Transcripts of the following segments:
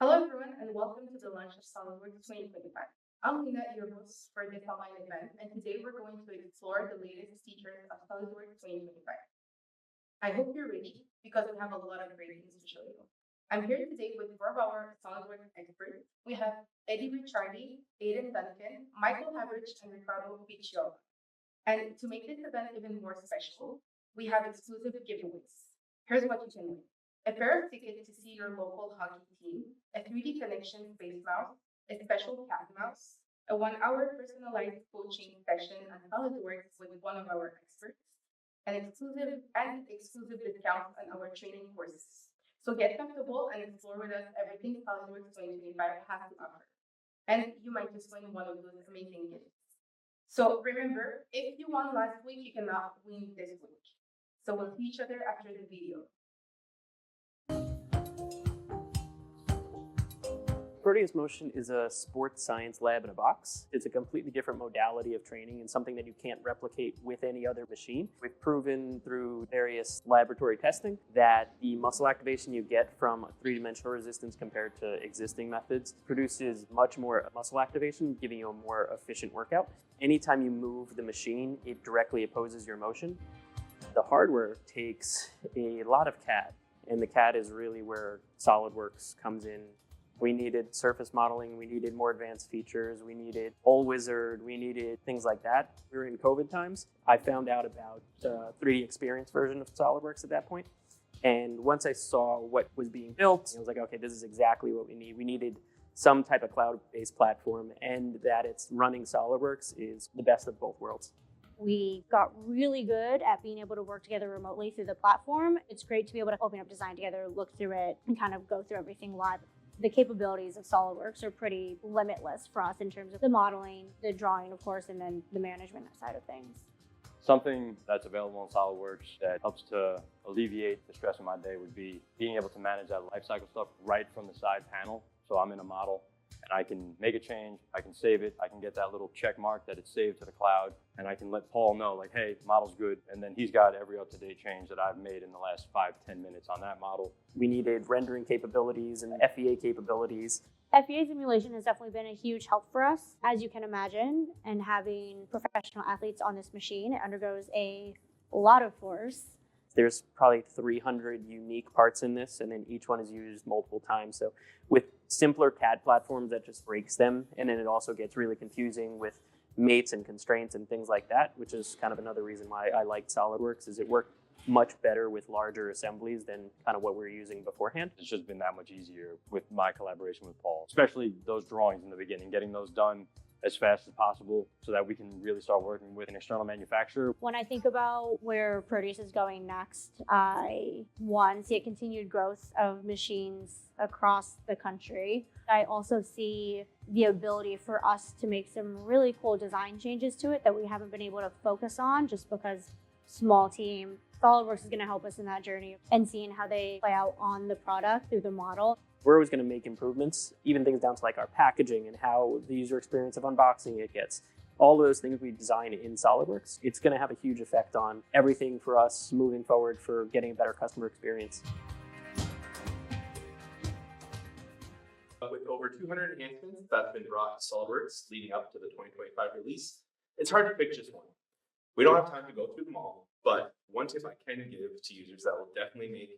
Hello, everyone, and welcome to the launch of SolidWorks 2025. I'm Lina, your host for this online event, and today we're going to explore the latest features of SolidWorks 2025. I hope you're ready because we have a lot of great things to show you. I'm here today with four of our SolidWorks experts. We have Eddie Ricciardi, Aiden Duncan, Michael Haverich, and Ricardo Picciolo. And to make this event even more special, we have exclusive giveaways. Here's what you can win: a pair of tickets to see your local hockey team, a 3D connection space mouse, a special cat mouse, a 1 hour personalized coaching session on SolidWorks with one of our experts, and exclusive discounts on our training courses. So get comfortable and explore with us everything SolidWorks 2025 has to offer. And you might just win one of those amazing gifts. So remember, if you won last week, you cannot win this week. So we'll see each other after the video. Proteus Motion is a sports science lab in a box. It's a completely different modality of training and something that you can't replicate with any other machine. We've proven through various laboratory testing that the muscle activation you get from three-dimensional resistance compared to existing methods produces much more muscle activation, giving you a more efficient workout. Anytime you move the machine, it directly opposes your motion. The hardware takes a lot of CAD, and the CAD is really where SolidWorks comes in. We needed surface modeling, we needed more advanced features, we needed Wizard, we needed things like that. We were in COVID times. I found out about the 3D Experience version of SolidWorks at that point. And once I saw what was being built, I was like, okay, this is exactly what we need. We needed some type of cloud-based platform, and that it's running SolidWorks is the best of both worlds. We got really good at being able to work together remotely through the platform. It's great to be able to open up design together, look through it, and kind of go through everything live. The capabilities of SolidWorks are pretty limitless for us in terms of the modeling, the drawing, of course, and then the management side of things. Something that's available in SolidWorks that helps to alleviate the stress of my day would be being able to manage that lifecycle stuff right from the side panel. So I'm in a model and I can make a change, I can save it, I can get that little check mark that it's saved to the cloud, and I can let Paul know, like, hey, model's good, and then he's got every up-to-date change that I've made in the last 5-10 minutes on that model. We needed rendering capabilities and FEA capabilities. FEA simulation has definitely been a huge help for us, as you can imagine, and having professional athletes on this machine, it undergoes a lot of force. There's probably 300 unique parts in this, and then each one is used multiple times. So with simpler CAD platforms, that just breaks them. And then it also gets really confusing with mates and constraints and things like that, which is kind of another reason why I liked SolidWorks, is it worked much better with larger assemblies than kind of what we were using beforehand. It's just been that much easier with my collaboration with Paul, especially those drawings in the beginning, getting those done as fast as possible so that we can really start working with an external manufacturer. When I think about where Proteus is going next, I, one, see a continued growth of machines across the country. I also see the ability for us to make some really cool design changes to it that we haven't been able to focus on just because small team. SolidWorks is going to help us in that journey and seeing how they play out on the product through the model. We're always going to make improvements, even things down to like our packaging and how the user experience of unboxing it gets. All of those things we design in SolidWorks, it's going to have a huge effect on everything for us moving forward for getting a better customer experience. With over 200 enhancements that's been brought to SolidWorks leading up to the 2025 release, it's hard to pick just one. We don't have time to go through them all, but one tip I can give to users that will definitely make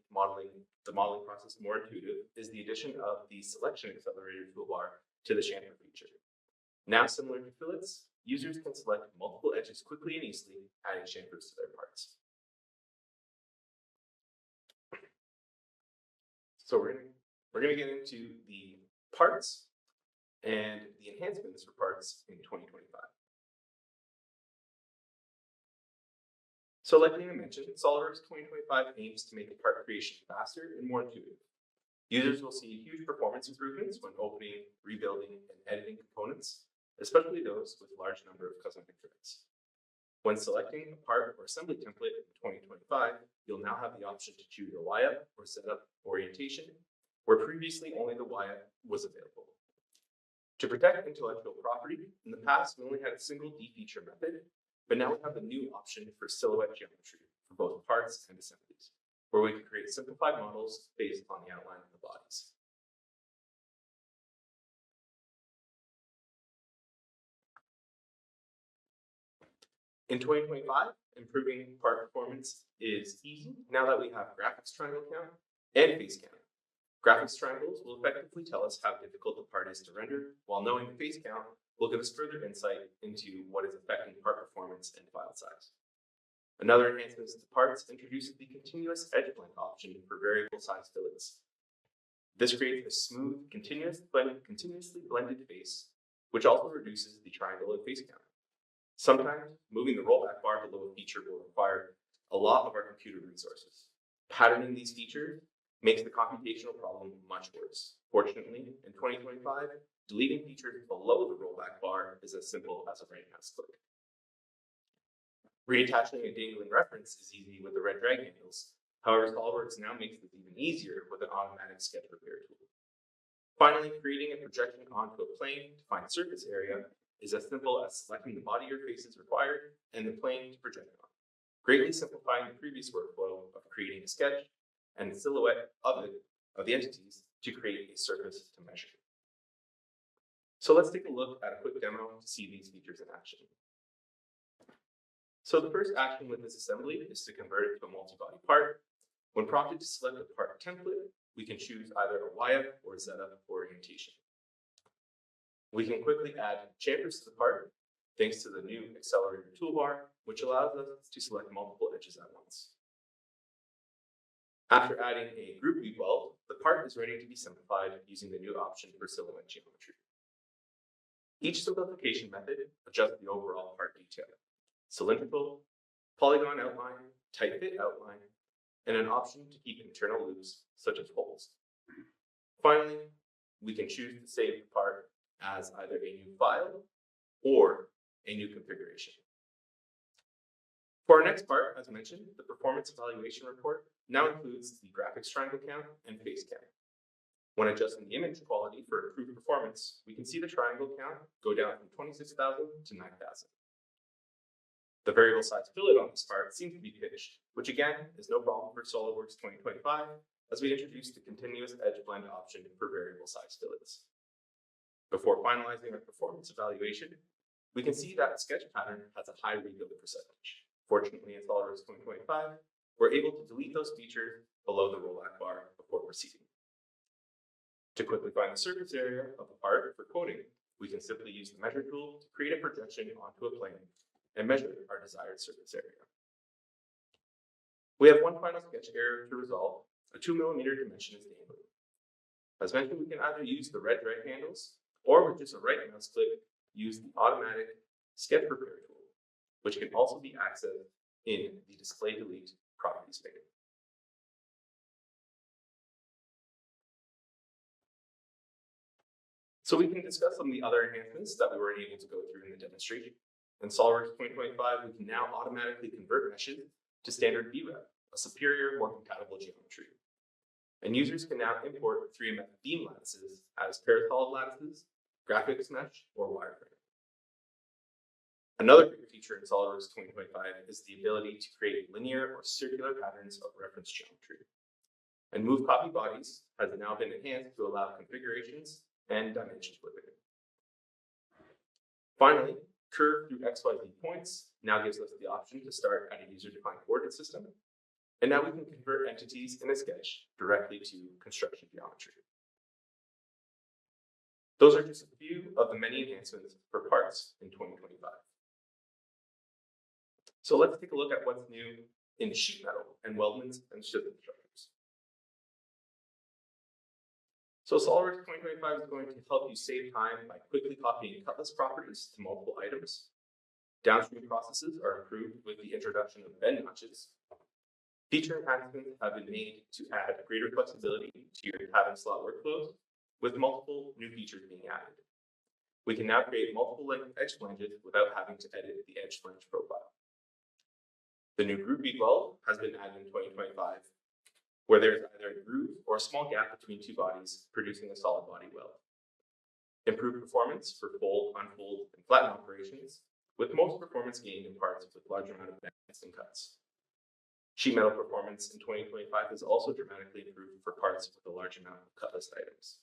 the modeling process more intuitive is the addition of the Selection Accelerator toolbar to the chamfer feature. Now, similar to fillets, users can select multiple edges quickly and easily, adding chamfers to their parts. So we're gonna get into the parts and the enhancements for parts in 2025. So like Lena mentioned, SolidWorks 2025 aims to make the part creation faster and more intuitive. Users will see huge performance improvements when opening, rebuilding, and editing components, especially those with a large number of custom increments. When selecting a part or assembly template in 2025, you'll now have the option to choose a Y-up or setup orientation, where previously only the Y-up was available. To protect intellectual property, in the past we only had a single D-feature method, but now we have the new option for silhouette geometry for both parts and assemblies, where we can create simplified models based on the outline of the bodies. In 2025, improving part performance is easy now that we have graphics triangle count and face count. Graphics triangles will effectively tell us how difficult the part is to render, while knowing the face count will give us further insight into what is affecting part performance and file size. Another enhancement to parts introduces the continuous edge blend option for variable size fillets. This creates a smooth, continuously blended face, which also reduces the triangle and face count. Sometimes, moving the rollback bar below a feature will require a lot of our computer resources. Patterning these features makes the computational problem much worse. Fortunately, in 2025, deleting features below the rollback bar is as simple as a right mouse click. Reattaching a dangling reference is easy with the red drag handles. However, SOLIDWORKS now makes this even easier with an automatic sketch repair tool. Finally, creating a projection onto a plane to find surface area is as simple as selecting the body your face is required and the plane to project on, greatly simplifying the previous workflow of creating a sketch and the silhouette of the entities to create a surface to measure. So let's take a look at a quick demo to see these features in action. So the first action with this assembly is to convert it to a multi-body part. When prompted to select a part template, we can choose either a YF or ZF orientation. We can quickly add chamfers to the part thanks to the new accelerator toolbar, which allows us to select multiple edges at once. After adding a group view weld, the part is ready to be simplified using the new option for silhouette geometry. Each simplification method adjusts the overall part detail: cylindrical, polygon outline, tight fit outline, and an option to keep internal loops such as holes. Finally, we can choose to save the part as either a new file or a new configuration. For our next part, as mentioned, the performance evaluation report now includes the graphics triangle count and face count. When adjusting the image quality for improved performance, we can see the triangle count go down from 26,000 to 9,000. The variable size fillet on this part seems to be pitched, which again is no problem for SOLIDWORKS 2025, as we introduced the continuous edge blend option for variable size fillets. Before finalizing our performance evaluation, we can see that the sketch pattern has a high rebuild percentage. Fortunately, in SOLIDWORKS 2025, we're able to delete those features below the rollback bar before proceeding. To quickly find the surface area of the part for quoting, we can simply use the measure tool to create a projection onto a plane and measure our desired surface area. We have one final sketch error to resolve. A 2mm dimension is dangling. As mentioned, we can either use the red drag handles or with just a right mouse click, use the automatic sketch repair tool, which can also be accessed in the display delete properties pane. So we can discuss some of the other enhancements that we weren't able to go through in the demonstration. In SOLIDWORKS 2025, we can now automatically convert meshes to standard VREF, a superior, more compatible geometry. And users can now import 3MF beam lattices as parasolid lattices, graphics mesh, or wireframe. Another great feature in SOLIDWORKS 2025 is the ability to create linear or circular patterns of reference geometry. And move copy bodies has now been enhanced to allow configurations and dimension flipping. Finally, curve through XYZ points now gives us the option to start at a user-defined coordinate system. And now we can convert entities in a sketch directly to construction geometry. Those are just a few of the many enhancements for parts in 2025. So let's take a look at what's new in sheet metal and weldments and chisel structures. So SOLIDWORKS 2025 is going to help you save time by quickly copying cutlass properties to multiple items. Downstream processes are improved with the introduction of bend notches. Feature enhancements have been made to add greater flexibility to your tab and slot workflows, with multiple new features being added. We can now create multiple length edge flanges without having to edit the edge flange profile. The new groove bead weld has been added in 2025, where there is either a groove or a small gap between two bodies, producing a solid body weld. Improved performance for fold, unfold, and flatten operations, with most performance gained in parts with large amount of bends and cuts. Sheet metal performance in 2025 is also dramatically improved for parts with a large amount of cutlass items.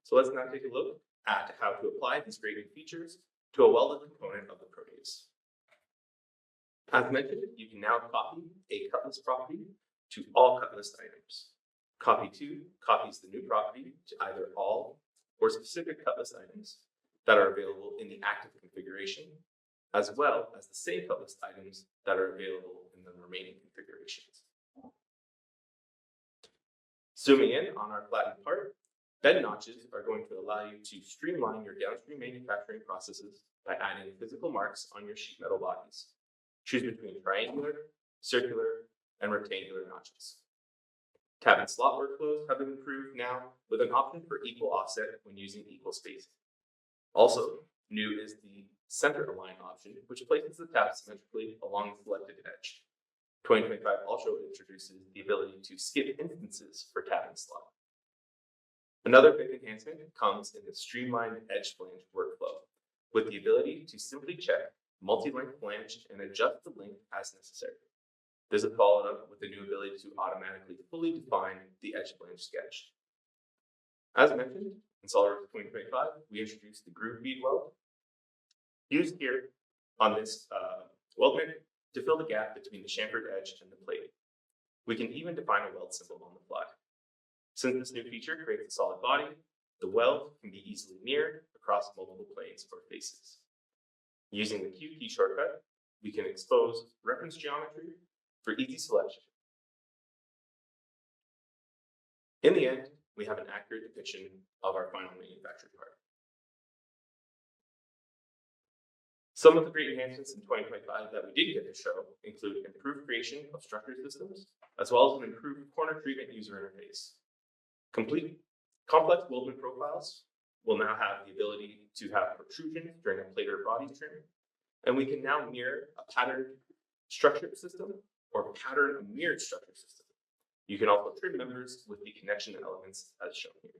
So let's now take a look at how to apply these great new features to a welded component of the Proteus. As mentioned, you can now copy a cut list property to all cut list items. Copy 2 copies the new property to either all or specific cut list items that are available in the active configuration, as well as the same cut list items that are available in the remaining configurations. Zooming in on our flattened part, bed notches are going to allow you to streamline your downstream manufacturing processes by adding physical marks on your sheet metal bodies. Choose between triangular, circular, and rectangular notches. Tab and slot workflows have been improved now with an option for equal offset when using equal spacing. Also, new is the center align option, which places the tab symmetrically along the selected edge. 2025 also introduces the ability to skip instances for tab and slot. Another big enhancement comes in the streamlined edge flange workflow, with the ability to simply check multi-length flange and adjust the length as necessary. This is followed up with the new ability to automatically fully define the edge flange sketch. As mentioned, in SOLIDWORKS 2025, we introduced the groove bead weld, used here on this weldment to fill the gap between the chamfered edge and the plate. We can even define a weld symbol on the fly. Since this new feature creates a solid body, the weld can be easily mirrored across multiple planes or faces. Using the Q key shortcut, we can expose reference geometry for easy selection. In the end, we have an accurate depiction of our final manufactured part. Some of the great enhancements in 2025 that we did get to show include improved creation of structure systems, as well as an improved corner treatment user interface. Complex weldment profiles will now have the ability to have protrusions during a plate or body trim, and we can now mirror a patterned structured system or pattern a mirrored structure system. You can also trim members with the connection elements as shown here.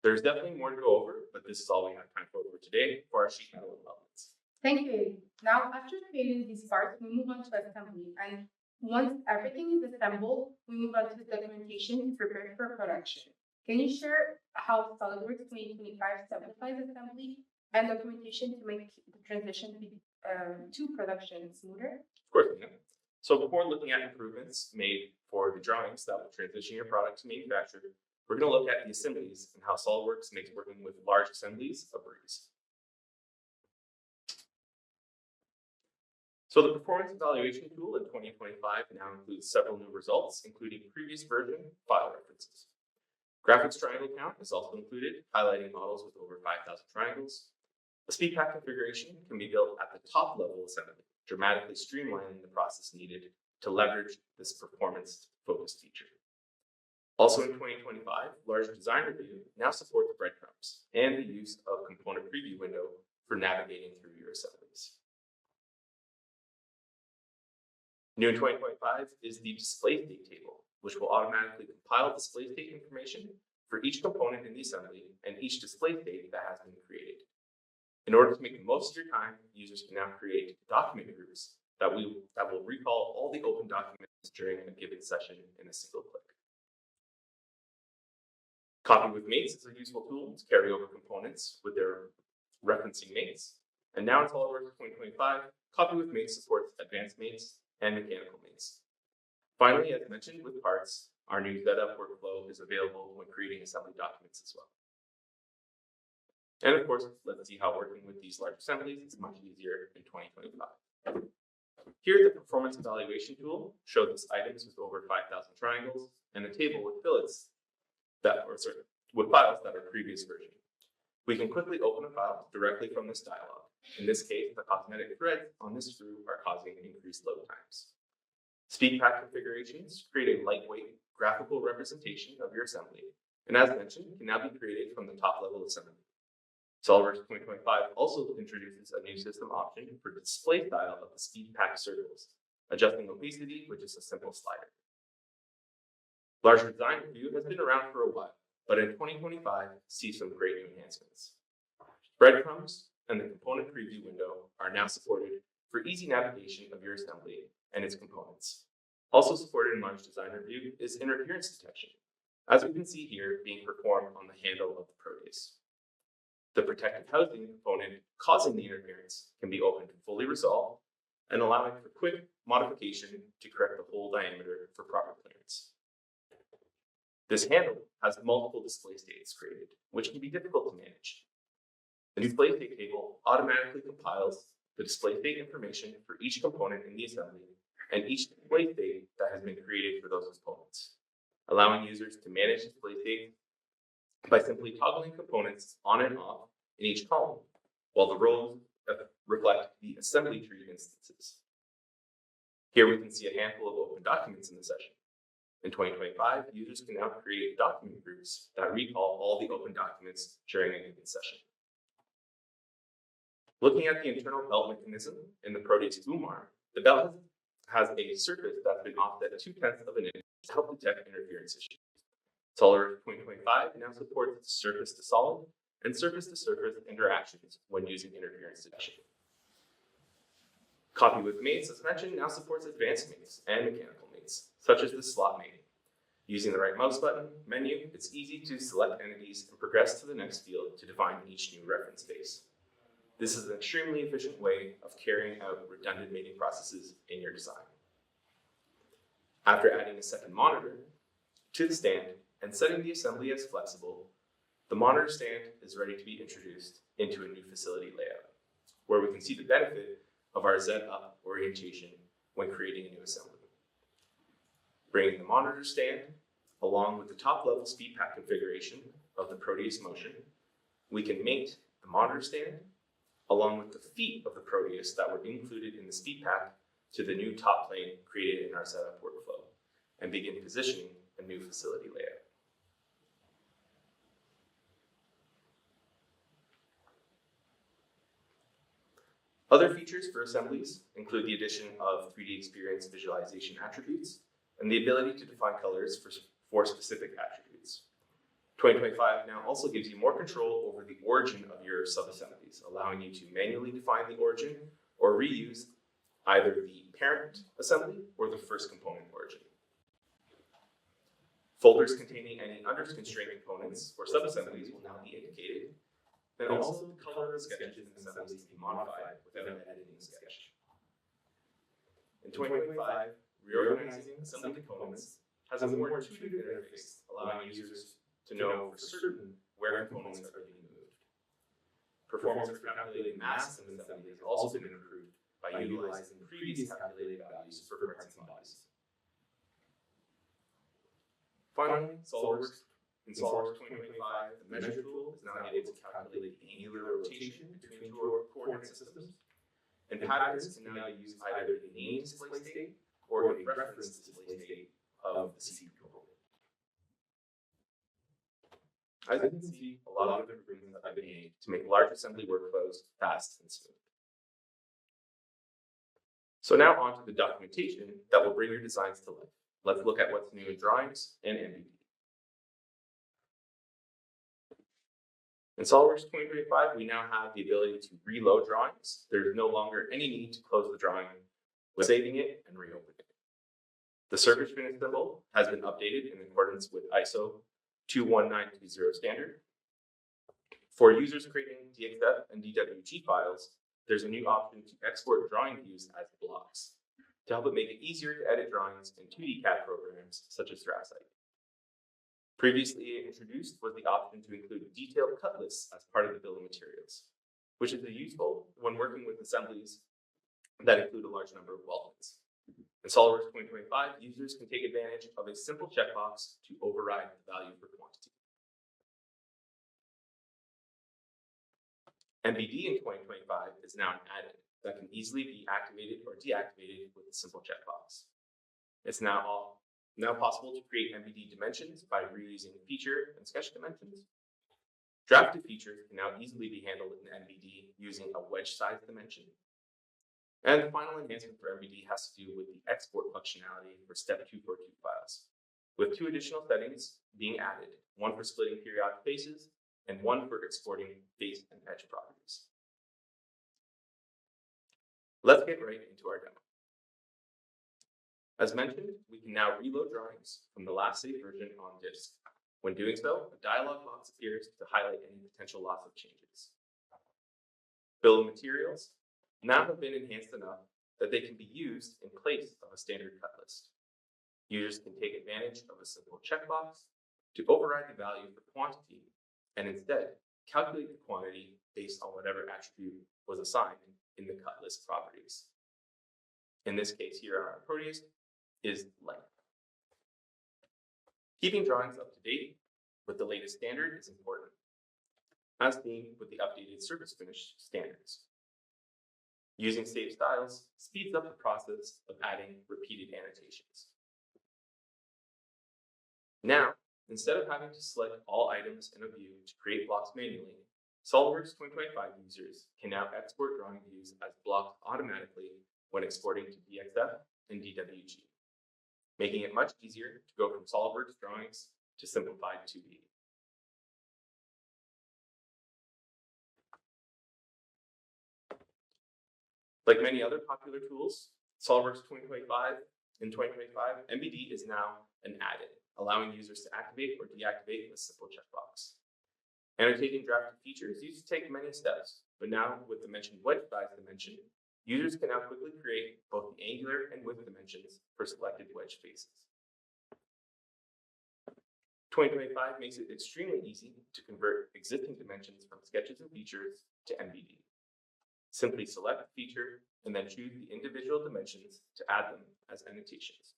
There's definitely more to go over, but this is all we have time for today for our sheet metal elements. Thank you. Now, after creating these parts, we move on to assembly. And once everything is assembled, we move on to the documentation to prepare for production. Can you share how SOLIDWORKS 2025 simplifies assembly and documentation to make the transition to production smoother? Of course, yeah. So before looking at improvements made for the drawings that will transition your product to manufacture, we're going to look at the assemblies and how SOLIDWORKS makes working with large assemblies a breeze. So the performance evaluation tool in 2025 now includes several new results, including previous version file references. Graphics triangle count is also included, highlighting models with over 5,000 triangles. A speed pack configuration can be built at the top level assembly, dramatically streamlining the process needed to leverage this performance-focused feature. Also in 2025, Large Design Review now supports breadcrumbs and the use of component preview window for navigating through your assemblies. New in 2025 is the display state table, which will automatically compile display state information for each component in the assembly and each display state that has been created. In order to make the most of your time, users can now create document groups that will recall all the open documents during a given session in a single click. Copy with mates is a useful tool to carry over components with their referencing mates. And now in SOLIDWORKS 2025, Copy with mates supports advanced mates and mechanical mates. Finally, as mentioned with parts, our new setup workflow is available when creating assembly documents as well. And of course, let's see how working with these large assemblies is much easier in 2025. Here, the performance evaluation tool shows us items with over 5,000 triangles and a table with files that are previous version. We can quickly open a file directly from this dialog. In this case, the cosmetic threads on this screw are causing increased load times. Speed pack configurations create a lightweight graphical representation of your assembly, and as mentioned, can now be created from the top level assembly. SOLIDWORKS 2025 also introduces a new system option for display style of the speed pack circles, adjusting opacity with just a simple slider. Large Design Review has been around for a while, but in 2025 sees some great new enhancements. Breadcrumbs and the component preview window are now supported for easy navigation of your assembly and its components. Also supported in Large Design Review is interference detection, as we can see here being performed on the handle of the protease. The protective housing component causing the interference can be opened to fully resolve and allowing for quick modification to correct the hole diameter for proper clearance. This handle has multiple display states created, which can be difficult to manage. The display state table automatically compiles the display state information for each component in the assembly and each display state that has been created for those components, allowing users to manage display state by simply toggling components on and off in each column, while the rows reflect the assembly tree instances. Here we can see a handful of open documents in the session. In 2025, users can now create document groups that recall all the open documents during a given session. Looking at the internal belt mechanism in the Proteus boom arm, the belt has a surface that's been offset 0.2 of an inch to help detect interference issues. SOLIDWORKS 2025 now supports surface to solid and surface to surface interactions when using interference detection. Copy with mates, as mentioned, now supports advanced mates and mechanical mates, such as the slot mate. Using the right mouse button menu, it's easy to select entities and progress to the next field to define each new reference base. This is an extremely efficient way of carrying out redundant mating processes in your design. After adding a second monitor to the stand and setting the assembly as flexible, the monitor stand is ready to be introduced into a new facility layout, where we can see the benefit of our Z-up orientation when creating a new assembly. Bringing the monitor stand along with the top-level speed pack configuration of the Proteus motion, we can mate the monitor stand along with the feet of the Proteus that were included in the speed pack to the new top plane created in our setup workflow and begin positioning a new facility layout. Other features for assemblies include the addition of 3D experience visualization attributes and the ability to define colors for specific attributes. 2025 now also gives you more control over the origin of your sub-assemblies, allowing you to manually define the origin or reuse either the parent assembly or the first component origin. Folders containing any under-constrained components or sub-assemblies will now be indicated, and also the color of sketches and assemblies can be modified without editing the sketch. In 2025, reorganizing assembly components has a more intuitive interface, allowing users to know for certain where components are being moved. Performance for calculating mass in the assembly has also been improved by utilizing previous calculated values for parts and bodies. Finally, SOLIDWORKS. In SOLIDWORKS 2025, the measure tool is now able to calculate the angular rotation between two coordinate systems, and patterns can now use either the name display state or a reference display state of the CPU component. As you can see, a lot of improvements have been made to make large assembly workflows fast and smooth. So now on to the documentation that will bring your designs to life. Let's look at what's new in drawings and MBD. In SOLIDWORKS 2025, we now have the ability to reload drawings. There's no longer any need to close the drawing with saving it and reopen it. The surface finish symbol has been updated in accordance with ISO 21920 standard. For users creating DXF and DWG files, there's a new option to export drawing views as blocks to help it make it easier to edit drawings in 2D CAD programs such as DraftSight. Previously introduced was the option to include detailed cut lists as part of the bill of materials, which is useful when working with assemblies that include a large number of weldments. In SOLIDWORKS 2025, users can take advantage of a simple checkbox to override the value for quantity. MBD in 2025 is now an add-in that can easily be activated or deactivated with a simple checkbox. It's now possible to create MBD dimensions by reusing feature and sketch dimensions. Drafted features can now easily be handled in MBD using a wedge size dimension. And the final enhancement for MBD has to do with the export functionality for Step 242 files, with 2 additional settings being added, one for splitting periodic faces and one for exporting face and edge properties. Let's get right into our demo. As mentioned, we can now reload drawings from the last saved version on disk When doing so, a dialog box appears to highlight any potential loss of changes. Bill of materials now have been enhanced enough that they can be used in place of a standard cut list. Users can take advantage of a simple checkbox to override the value for quantity and instead calculate the quantity based on whatever attribute was assigned in the cut list properties. In this case here, our Proteus is length. Keeping drawings up to date with the latest standard is important, as seen with the updated surface finish standards. Using save styles speeds up the process of adding repeated annotations. Now, instead of having to select all items in a view to create blocks manually, SOLIDWORKS 2025 users can now export drawing views as blocks automatically when exporting to DXF and DWG, making it much easier to go from SOLIDWORKS drawings to simplified 2D. Like many other popular tools, SOLIDWORKS 2025 MBD is now an add-in, allowing users to activate or deactivate with a simple checkbox. Annotating drafted features used to take many steps, but now with the mentioned wedge size dimension, users can now quickly create both the angular and width dimensions for selected wedge faces. 2025 makes it extremely easy to convert existing dimensions from sketches and features to MBD. Simply select the feature and then choose the individual dimensions to add them as annotations.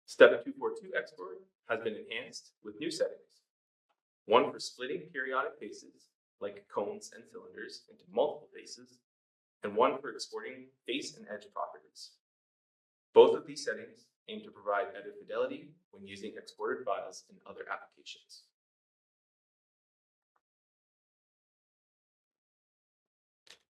Step 242 export has been enhanced with new settings. One for splitting periodic faces, like cones and cylinders, into multiple faces, and one for exporting face and edge properties. Both of these settings aim to provide better fidelity when using exported files in other applications.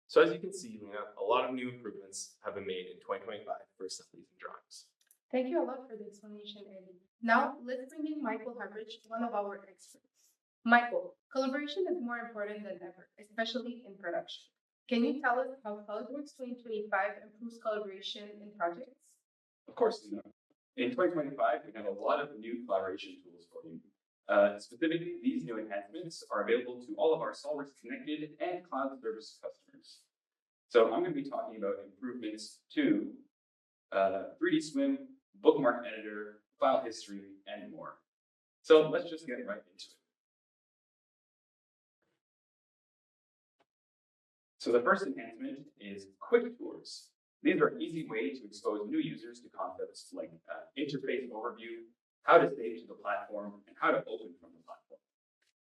So as you can see, Lena, a lot of new improvements have been made in 2025 for assemblies and drawings. Thank you a lot for the explanation, Eddie. Now, let's bring in Michael Hubbridge, one of our experts. Michael, collaboration is more important than ever, especially in production. Can you tell us how SOLIDWORKS 2025 improves collaboration in projects? Of course, Lena. In 2025, we have a lot of new collaboration tools for you. Specifically, these new enhancements are available to all of our SOLIDWORKS Connected and Cloud Service customers. So I'm going to be talking about improvements to 3D Swim, bookmark editor, file history, and more. So let's just get right into it. So the first enhancement is quick tours. These are an easy way to expose new users to concepts like interface overview, how to save to the platform, and how to open from the platform.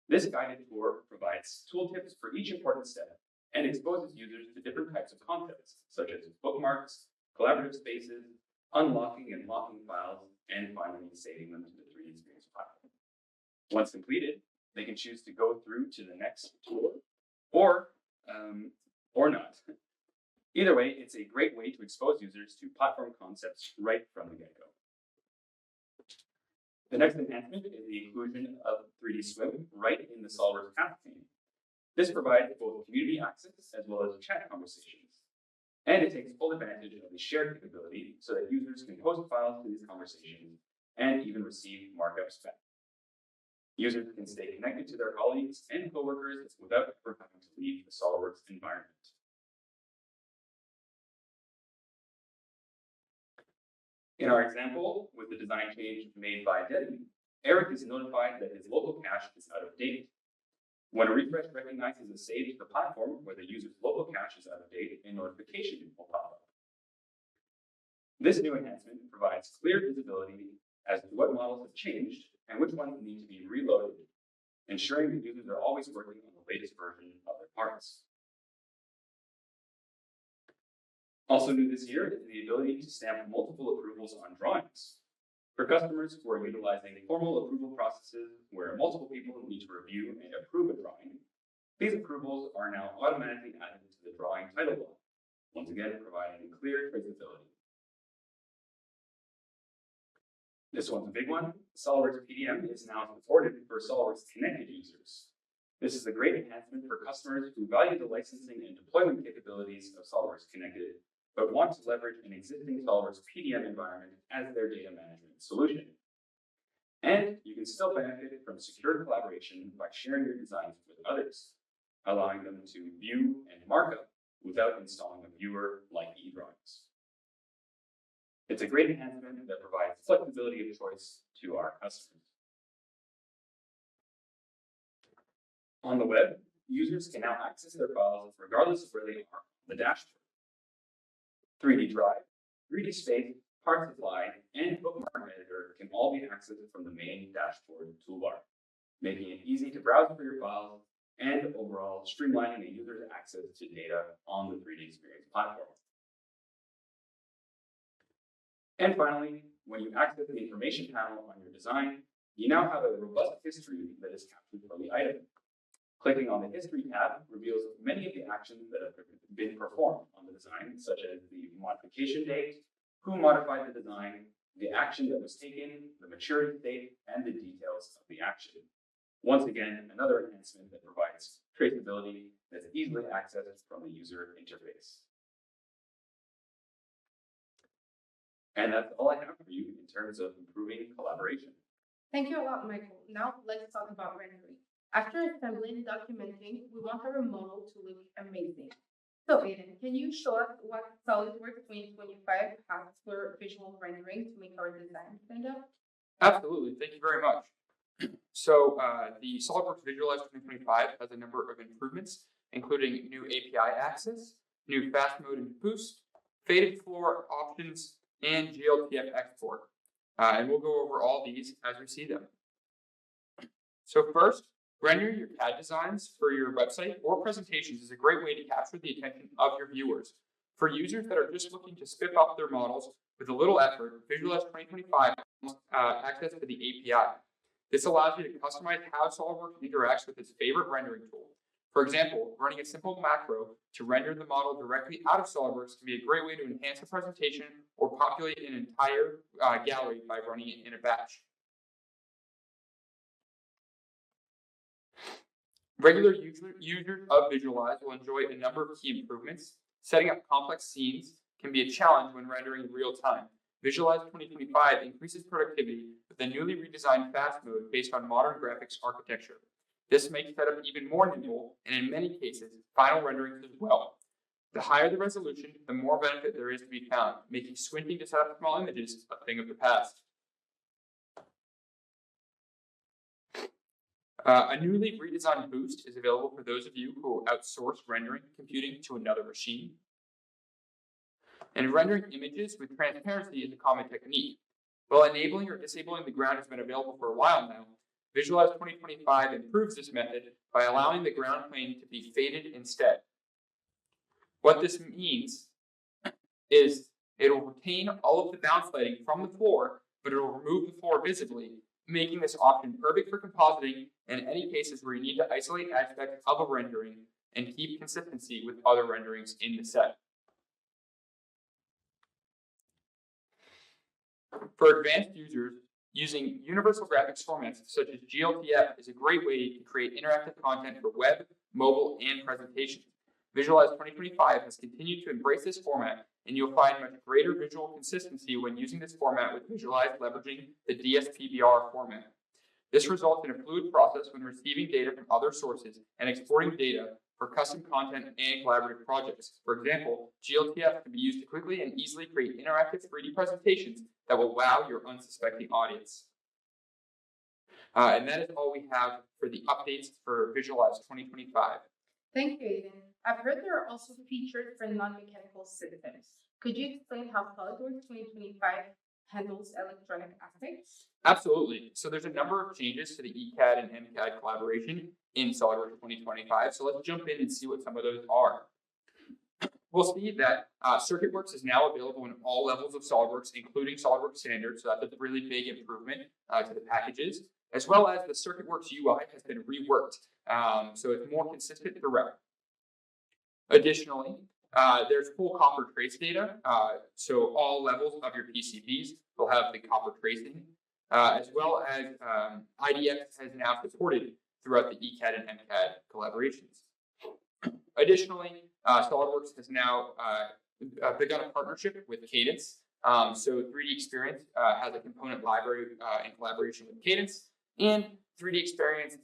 This guided tour provides tooltips for each important step and exposes users to different types of concepts, such as bookmarks, collaborative spaces, unlocking and locking files, and finally saving them to the 3D Experience platform. Once completed, they can choose to go through to the next tour or not. Either way, it's a great way to expose users to platform concepts right from the get-go. The next enhancement is the inclusion of 3D Swim right in the SOLIDWORKS path pane. This provides both community access as well as chat conversations. And it takes full advantage of the shared capability so that users can post files to these conversations and even receive markups back. Users can stay connected to their colleagues and coworkers without ever having to leave the SOLIDWORKS environment. In our example, with the design change made by Debbie, Eric is notified that his local cache is out of date. When a refresh recognizes a save to the platform where the user's local cache is out of date, a notification will pop up. This new enhancement provides clear visibility as to what models have changed and which ones need to be reloaded, ensuring that users are always working on the latest version of their parts. Also new this year is the ability to stamp multiple approvals on drawings. For customers who are utilizing formal approval processes where multiple people need to review and approve a drawing, these approvals are now automatically added to the drawing title block, once again providing clear traceability. This one's a big one. SOLIDWORKS PDM is now supported for SOLIDWORKS Connected users. This is a great enhancement for customers who value the licensing and deployment capabilities of SOLIDWORKS Connected, but want to leverage an existing SOLIDWORKS PDM environment as their data management solution. And you can still benefit from secure collaboration by sharing your designs with others, allowing them to view and mark up without installing a viewer like eDrawings. It's a great enhancement that provides flexibility of choice to our customers. On the web, users can now access their files regardless of where they are on the dashboard. 3D Drive, 3D Space, Part Supply, and Bookmark Editor can all be accessed from the main dashboard toolbar, making it easy to browse for your files and overall streamlining the user's access to data on the 3D Experience platform. And finally, when you access the information panel on your design, you now have a robust history that is captured for the item. Clicking on the History tab reveals many of the actions that have been performed on the design, such as the modification date, who modified the design, the action that was taken, the maturity date, and the details of the action. Once again, another enhancement that provides traceability that's easily accessed from the user interface. And that's all I have for you in terms of improving collaboration. Thank you a lot, Michael. Now let's talk about rendering. After assembling and documenting, we want our model to look amazing. So Aiden, can you show us what SolidWorks 2025 has for visual rendering to make our design stand out? Absolutely, thank you very much. So the SolidWorks Visualize 2025 has a number of improvements, including new API access, new fast mode and boost, faded floor options, and GLTF export. And we'll go over all these as we see them. So first, rendering your CAD designs for your website or presentations is a great way to capture the attention of your viewers. For users that are just looking to spit up their models with a little effort, Visualize 2025 access to the API. This allows you to customize how SolidWorks interacts with its favorite rendering tool. For example, running a simple macro to render the model directly out of SolidWorks can be a great way to enhance a presentation or populate an entire gallery by running it in a batch. Regular users of Visualize will enjoy a number of key improvements. Setting up complex scenes can be a challenge when rendering in real time. Visualize 2025 increases productivity with a newly redesigned fast mode based on modern graphics architecture. This makes setup even more nimble, and in many cases, final renderings as well. The higher the resolution, the more benefit there is to be found, making squinting to set up small images a thing of the past. A newly redesigned boost is available for those of you who outsource rendering computing to another machine. And rendering images with transparency is a common technique. While enabling or disabling the ground has been available for a while now, Visualize 2025 improves this method by allowing the ground plane to be faded instead. What this means is it will retain all of the bounce lighting from the floor, but it will remove the floor visibly, making this option perfect for compositing in any cases where you need to isolate aspects of a rendering and keep consistency with other renderings in the set. For advanced users, using universal graphics formats such as GLTF is a great way to create interactive content for web, mobile, and presentations. Visualize 2025 has continued to embrace this format, and you'll find much greater visual consistency when using this format with Visualize leveraging the DSPBR format. This results in a fluid process when receiving data from other sources and exporting data for custom content and collaborative projects. For example, GLTF can be used to quickly and easily create interactive 3D presentations that will wow your unsuspecting audience. And that is all we have for the updates for Visualize 2025. Thank you, Aiden. I've heard there are also features for non-mechanical systems. Could you explain how SolidWorks 2025 handles electronic aspects? Absolutely. So there's a number of changes to the ECAD and MCAD collaboration in SolidWorks 2025. So let's jump in and see what some of those are. We'll see that CircuitWorks is now available in all levels of SolidWorks, including SolidWorks Standard. So that's a really big improvement to the packages, as well as the CircuitWorks UI has been reworked. So it's more consistent throughout. Additionally, there's full copper trace data. So all levels of your PCBs will have the copper tracing, as well as IDX has now supported throughout the ECAD and MCAD collaborations. Additionally, SolidWorks has now begun a partnership with Cadence So 3Dxperts has a component library in collaboration with Cadence, and 3Dxperts,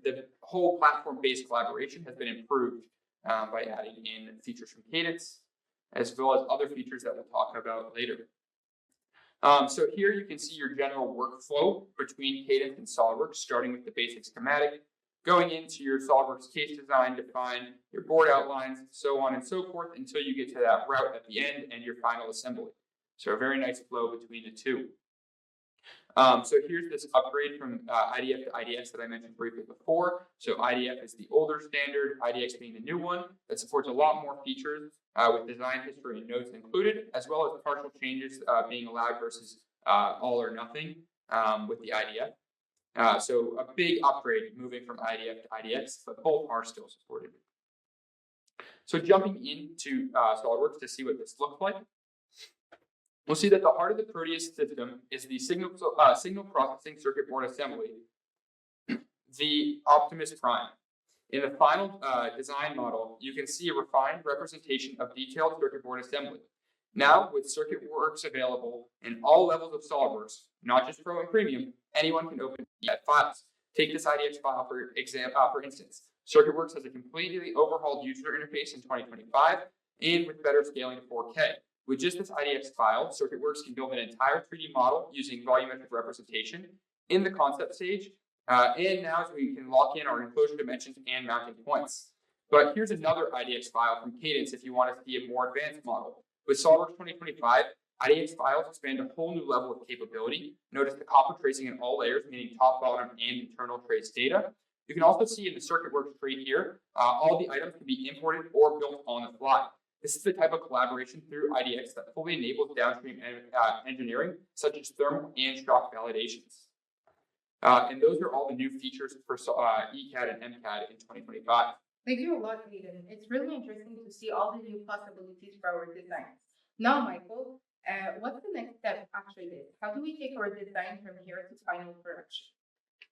the whole platform-based collaboration has been improved by adding in features from Cadence, as well as other features that we'll talk about later. So here you can see your general workflow between Cadence and SOLIDWORKS, starting with the basic schematic, going into your SOLIDWORKS case design, define your board outlines, so on and so forth, until you get to that route at the end and your final assembly. So a very nice flow between the two. So here's this upgrade from IDF to IDX that I mentioned briefly before. So IDF is the older standard, IDX being the new one that supports a lot more features with design history and notes included, as well as partial changes being allowed versus all or nothing with the IDF. So a big upgrade moving from IDF to IDX, but both are still supported. So jumping into SOLIDWORKS to see what this looks like. We'll see that the heart of the Proteus system is the signal processing circuit board assembly, the Optimus Prime. In the final design model, you can see a refined representation of detailed circuit board assembly. Now, with SOLIDWORKS available in all levels of SOLIDWORKS, not just Pro and Premium, anyone can open files. Take this IDX file for instance. SOLIDWORKS has a completely overhauled user interface in 2025 and with better scaling to 4K. With just this IDX file, SOLIDWORKS can build an entire 3D model using volumetric representation in the concept stage, and now we can lock in our enclosure dimensions and mounting points. But here's another IDX file from Cadence if you want to see a more advanced model. With SOLIDWORKS 2025, IDX files expand a whole new level of capability. Notice the copper tracing in all layers, meaning top, bottom, and internal trace data. You can also see in the SOLIDWORKS tree here, all the items can be imported or built on the fly. This is the type of collaboration through IDX that fully enables downstream engineering, such as thermal and shock validations. And those are all the new features for ECAD and MCAD in 2025. Thank you a lot, Hayden. It's really interesting to see all the new possibilities for our designs. Now, Michael, what's the next step after this? How do we take our design from here to final production?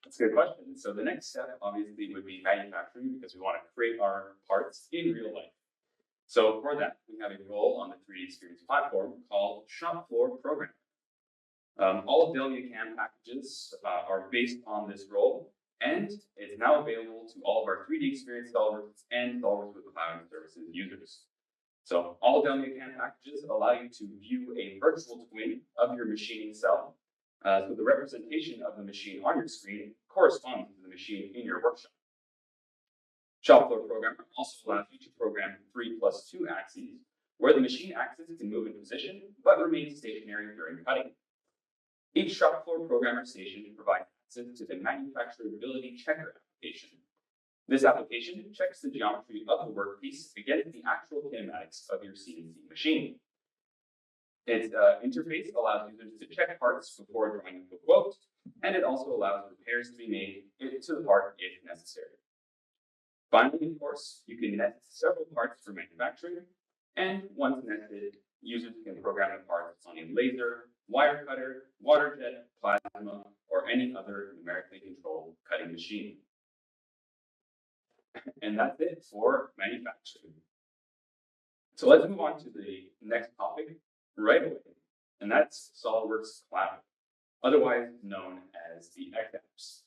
That's a good question. So the next step obviously would be manufacturing, because we want to create our parts in real life. So for that, we have a role on the 3Dxperts platform called Shop Floor Programming. All Delmia CAM packages are based on this role, and it's now available to all of our 3Dxperts SOLIDWORKS and SOLIDWORKS with Cloud Services users. So all Delmia CAM packages allow you to view a virtual twin of your machining cell. So the representation of the machine on your screen corresponds to the machine in your workshop. Shop Floor Programmer also allows you to program 3+2 axes, where the machine axis can move into position but remain stationary during cutting. Each Shop Floor Programmer station provides access to the manufacturability checker application. This application checks the geometry of the workpiece against the actual kinematics of your CNC machine. Its interface allows users to check parts before drawing up a quote, and it also allows repairs to be made to the part if necessary. Finally, of course, you can nest several parts for manufacturing, and once nested, users can program the parts on a laser, wire cutter, water jet, plasma, or any other numerically controlled cutting machine. And that's it for manufacturing. So let's move on to the next topic right away, and that's SOLIDWORKS Cloud, otherwise known as the XApps.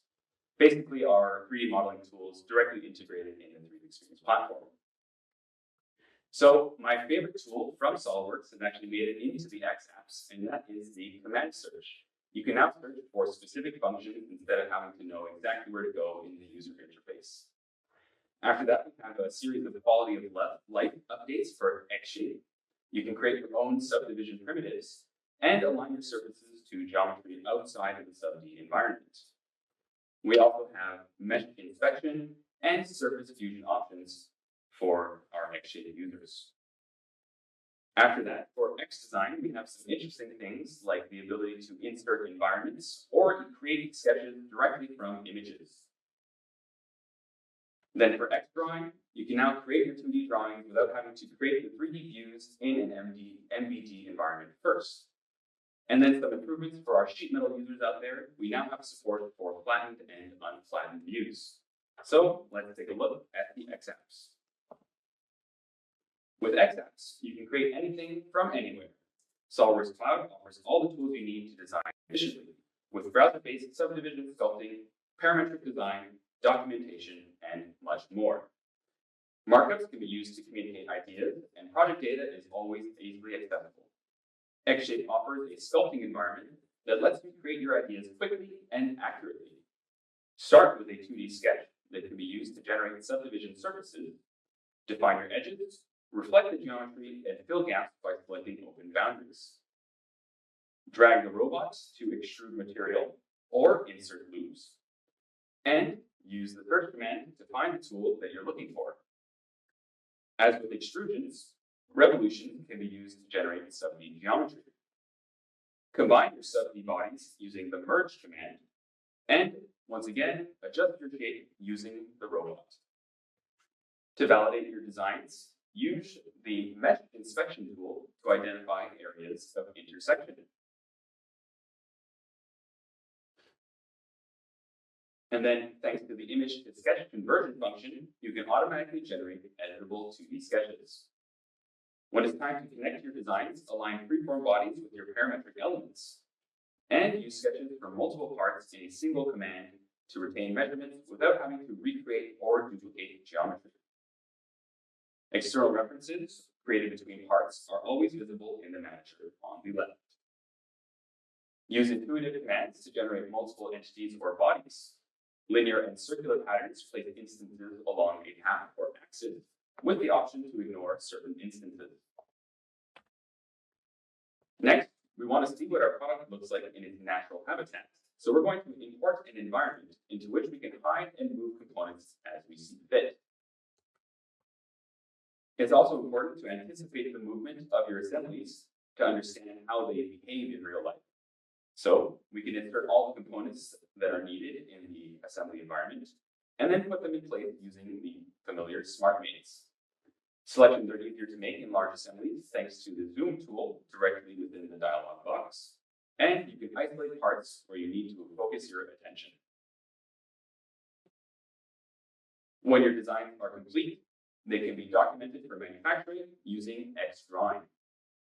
Basically, our 3D modeling tools directly integrated in the 3Dxperts platform. So my favorite tool from SOLIDWORKS has actually made it into the XApps, and that is the command search. You can now search for specific functions instead of having to know exactly where to go in the user interface. After that, we have a series of quality of life updates for X-shading. You can create your own subdivision primitives and align your surfaces to geometry outside of the sub-D environment. We also have mesh inspection and surface fusion options for our X-shaded users. After that, for X design, we have some interesting things like the ability to insert environments or create sketches directly from images. Then for X drawing, you can now create your 2D drawings without having to create the 3D views in an MBD environment first. And then some improvements for our sheet metal users out there. We now have support for flattened and unflattened views. So let's take a look at the XApps. With XApps, you can create anything from anywhere. SOLIDWORKS Cloud offers all the tools you need to design efficiently with browser-based subdivision sculpting, parametric design, documentation, and much more. Markups can be used to communicate ideas, and project data is always easily accessible. Xshape offers a sculpting environment that lets you create your ideas quickly and accurately. Start with a 2D sketch that can be used to generate subdivision surfaces, define your edges, reflect the geometry, and fill gaps by selecting open boundaries. Drag the robots to extrude material or insert loops, and use the search command to find the tool that you're looking for. As with extrusions, revolution can be used to generate sub-D geometry. Combine your sub-D bodies using the merge command, and once again, adjust your shape using the robot. To validate your designs, use the mesh inspection tool to identify areas of intersection. And then, thanks to the image to sketch conversion function, you can automatically generate editable 2D sketches. When it's time to connect your designs, align freeform bodies with your parametric elements, and use sketches from multiple parts in a single command to retain measurements without having to recreate or duplicate geometry. External references created between parts are always visible in the manager on the left. Use intuitive commands to generate multiple entities or bodies. Linear and circular patterns place instances along a path or axis, with the option to ignore certain instances. Next, we want to see what our product looks like in its natural habitat. So we're going to import an environment into which we can hide and move components as we see fit. It's also important to anticipate the movement of your assemblies to understand how they behave in real life. So we can insert all the components that are needed in the assembly environment, and then put them in place using the familiar smart mates. Selections are easier to make in large assemblies thanks to the zoom tool directly within the dialog box, and you can isolate parts where you need to focus your attention. When your designs are complete, they can be documented for manufacturing using Xdrawing.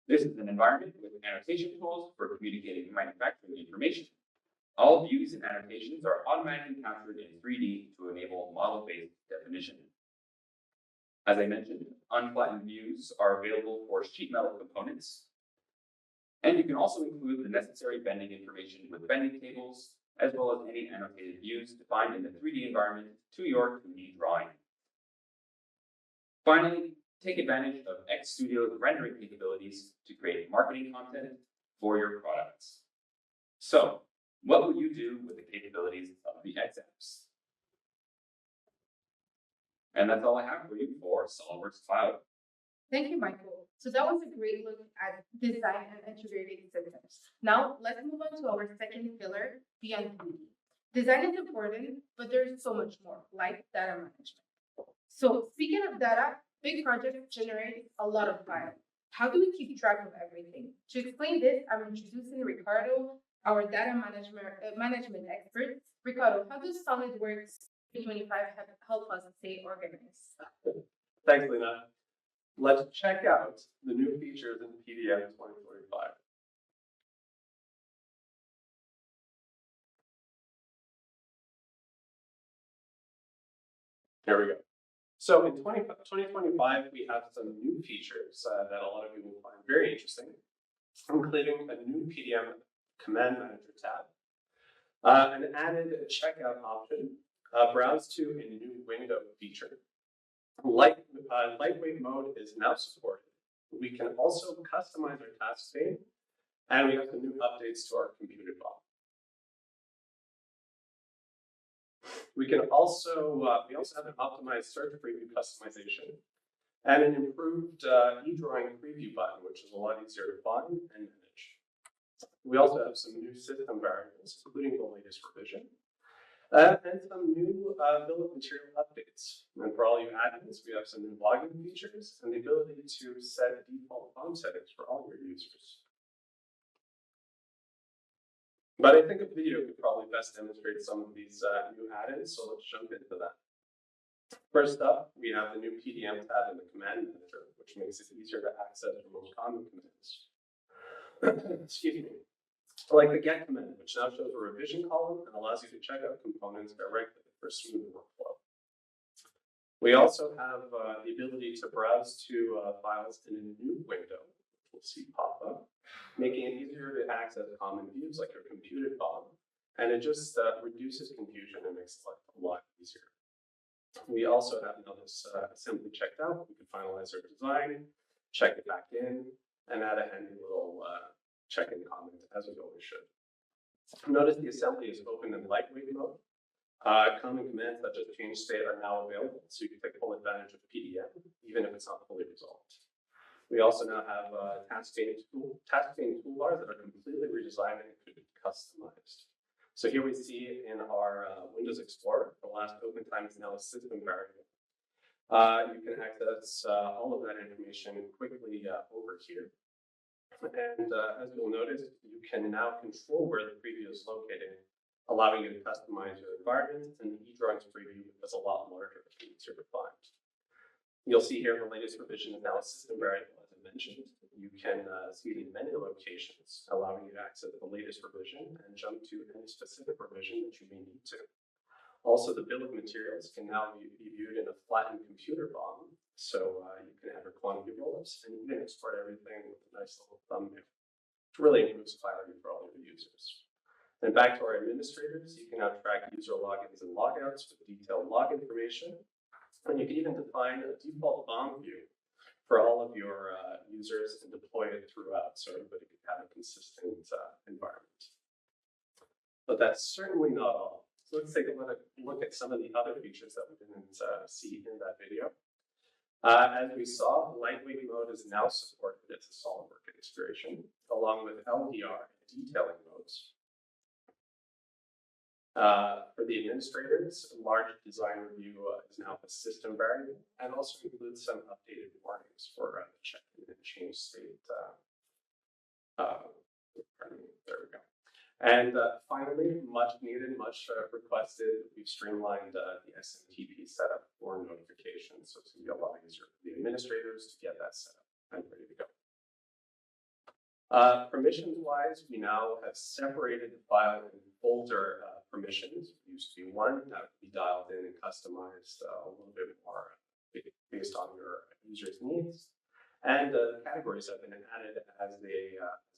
This is an environment with annotation tools for communicating manufacturing information. All views and annotations are automatically captured in 3D to enable model-based definition. As I mentioned, unflattened views are available for sheet metal components. And you can also include the necessary bending information with bending tables, as well as any annotated views defined in the 3D environment to your 2D drawing. Finally, take advantage of XStudio's rendering capabilities to create marketing content for your products. So, what will you do with the capabilities of the X apps? And that's all I have for you for SOLIDWORKS Cloud. Thank you, Michael. So that was a great look at design and integrated systems. Now, let's move on to our second pillar, beyond 3D. Design is important, but there's so much more, like data management. So speaking of data, big projects generate a lot of files. How do we keep track of everything? To explain this, I'm introducing Ricardo, our data management expert. Ricardo, how does SolidWorks 2025 help us stay organized? Thanks, Lena. Let's check out the new features in PDM 2025. Here we go. So in 2025, we have some new features that a lot of you will find very interesting, including a new PDM command manager tab, an added checkout option, browse to a new window feature. Lightweight mode is now supported. We can also customize our task pane, and we have some new updates to our computed file. We also have an optimized search preview customization and an improved e-drawing preview button, which is a lot easier to find and manage. We also have some new system variables, including the latest revision, and some new bill of material updates. And for all you admins, we have some new login features and the ability to set default font settings for all your users. But I think a video could probably best demonstrate some of these new add-ins, so let's jump into that. First up, we have the new PDM tab in the command manager, which makes it easier to access the most common commands. excuse me, like the get command, which now shows a revision column and allows you to check out components directly for smooth workflow. We also have the ability to browse to files in a new window, which we'll see pop up, making it easier to access common views like your computed BOM, and it just reduces confusion and makes life a lot easier. We also have now this assembly checked out. We can finalize our design, check it back in, and add a handy little check-in comment, as we always should. Notice the assembly is open in lightweight mode. Common commands such as change state are now available, so you can take full advantage of PDM, even if it's not fully resolved. We also now have task-pane toolbars that are completely redesigned and could be customized. So here we see in our Windows Explorer, the last open time is now a system variable. You can access all of that information quickly over here. And as you'll notice, you can now control where the preview is located, allowing you to customize your environment, and the eDrawings preview is a lot larger and easier to find. You'll see here the latest revision is now a system variable, as I mentioned. You can see it in many locations, allowing you to access the latest revision and jump to any specific revision that you may need to. Also, the bill of materials can now be viewed in a flattened computer BOM, so you can have your quantity roll-ups and you can export everything with a nice little thumbnail, which really improves clarity for all your users. And back to our administrators, you can now track user logins and logouts with detailed log information, and you can even define a default BOM view for all of your users and deploy it throughout so everybody can have a consistent environment. But that's certainly not all. So let's take a look at some of the other features that we didn't see in that video. As we saw, lightweight mode is now supported as a SOLIDWORKS integration, along with LDR and detailing modes. For the administrators, large design review is now a system variable and also includes some updated warnings for check-in and change state. There we go. And finally, much needed, much requested, we've streamlined the SMTP setup for notifications. So it's going to be a lot easier for the administrators to get that set up and ready to go. Permissions-wise, we now have separated the file and folder permissions. It used to be one, that would be dialed in and customized a little bit more based on your users' needs. And categories have been added as a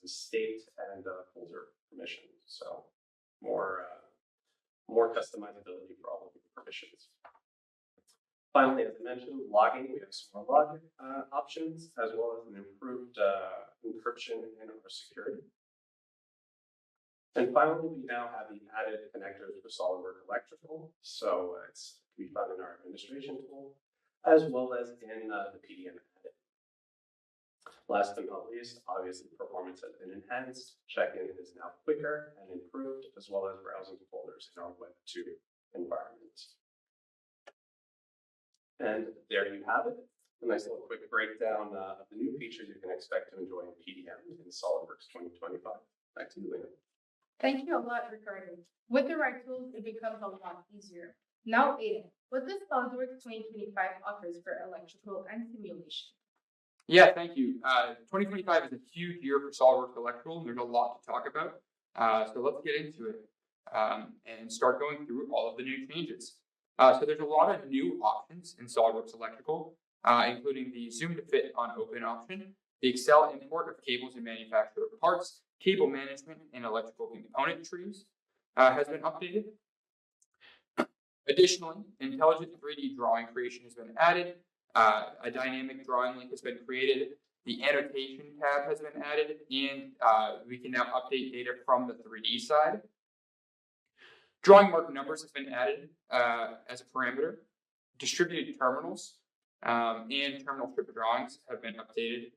state and folder permissions. So more customizability for all of the permissions. Finally, as I mentioned, logging, we have some more log options, as well as an improved encryption in our security. And finally, we now have the added connectors for SOLIDWORKS Electrical. So it's can be found in our administration tool, as well as in the PDM edit. Last but not least, obviously performance has been enhanced. Check-in is now quicker and improved, as well as browsing folders in our Web 2 environment. And there you have it. A nice little quick breakdown of the new features you can expect to enjoy in PDM in SOLIDWORKS 2025. Back to you, Lena. Thank you a lot, Ricardo. With the right tools, it becomes a lot easier. Now, Aiden, what does SOLIDWORKS 2025 offers for electrical and simulation? Yeah, thank you. 2025 is a huge year for SOLIDWORKS Electrical, and there's a lot to talk about. So let's get into it and start going through all of the new changes. So there's a lot of new options in SOLIDWORKS Electrical, including the Zoom to Fit on Open option, the Excel import of cables and manufacturer parts, cable management, and electrical component trees has been updated. Additionally, intelligent 3D drawing creation has been added. A dynamic drawing link has been created. The annotation tab has been added, and we can now update data from the 3D side. Drawing mark numbers have been added as a parameter. Distributed terminals and terminal strip drawings have been updated.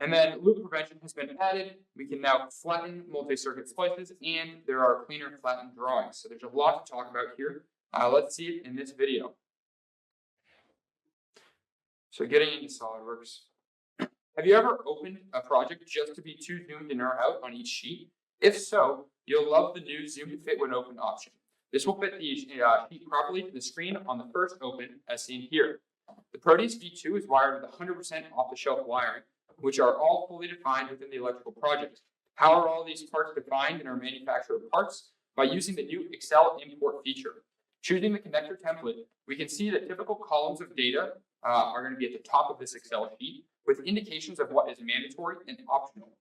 And then loop prevention has been added. We can now flatten multi-circuit splices, and there are cleaner flattened drawings. So there's a lot to talk about here. Let's see it in this video. So getting into SOLIDWORKS. Have you ever opened a project just to be too zoomed in or out on each sheet? If so, you'll love the new Zoom to Fit when open option. This will fit the sheet properly to the screen on the first open, as seen here. The Proteus V2 is wired with 100% off-the-shelf wiring, which are all fully defined within the electrical project. How are all these parts defined in our manufacturer parts? By using the new Excel import feature. Choosing the connector template, we can see that typical columns of data are going to be at the top of this Excel sheet with indications of what is mandatory and optional.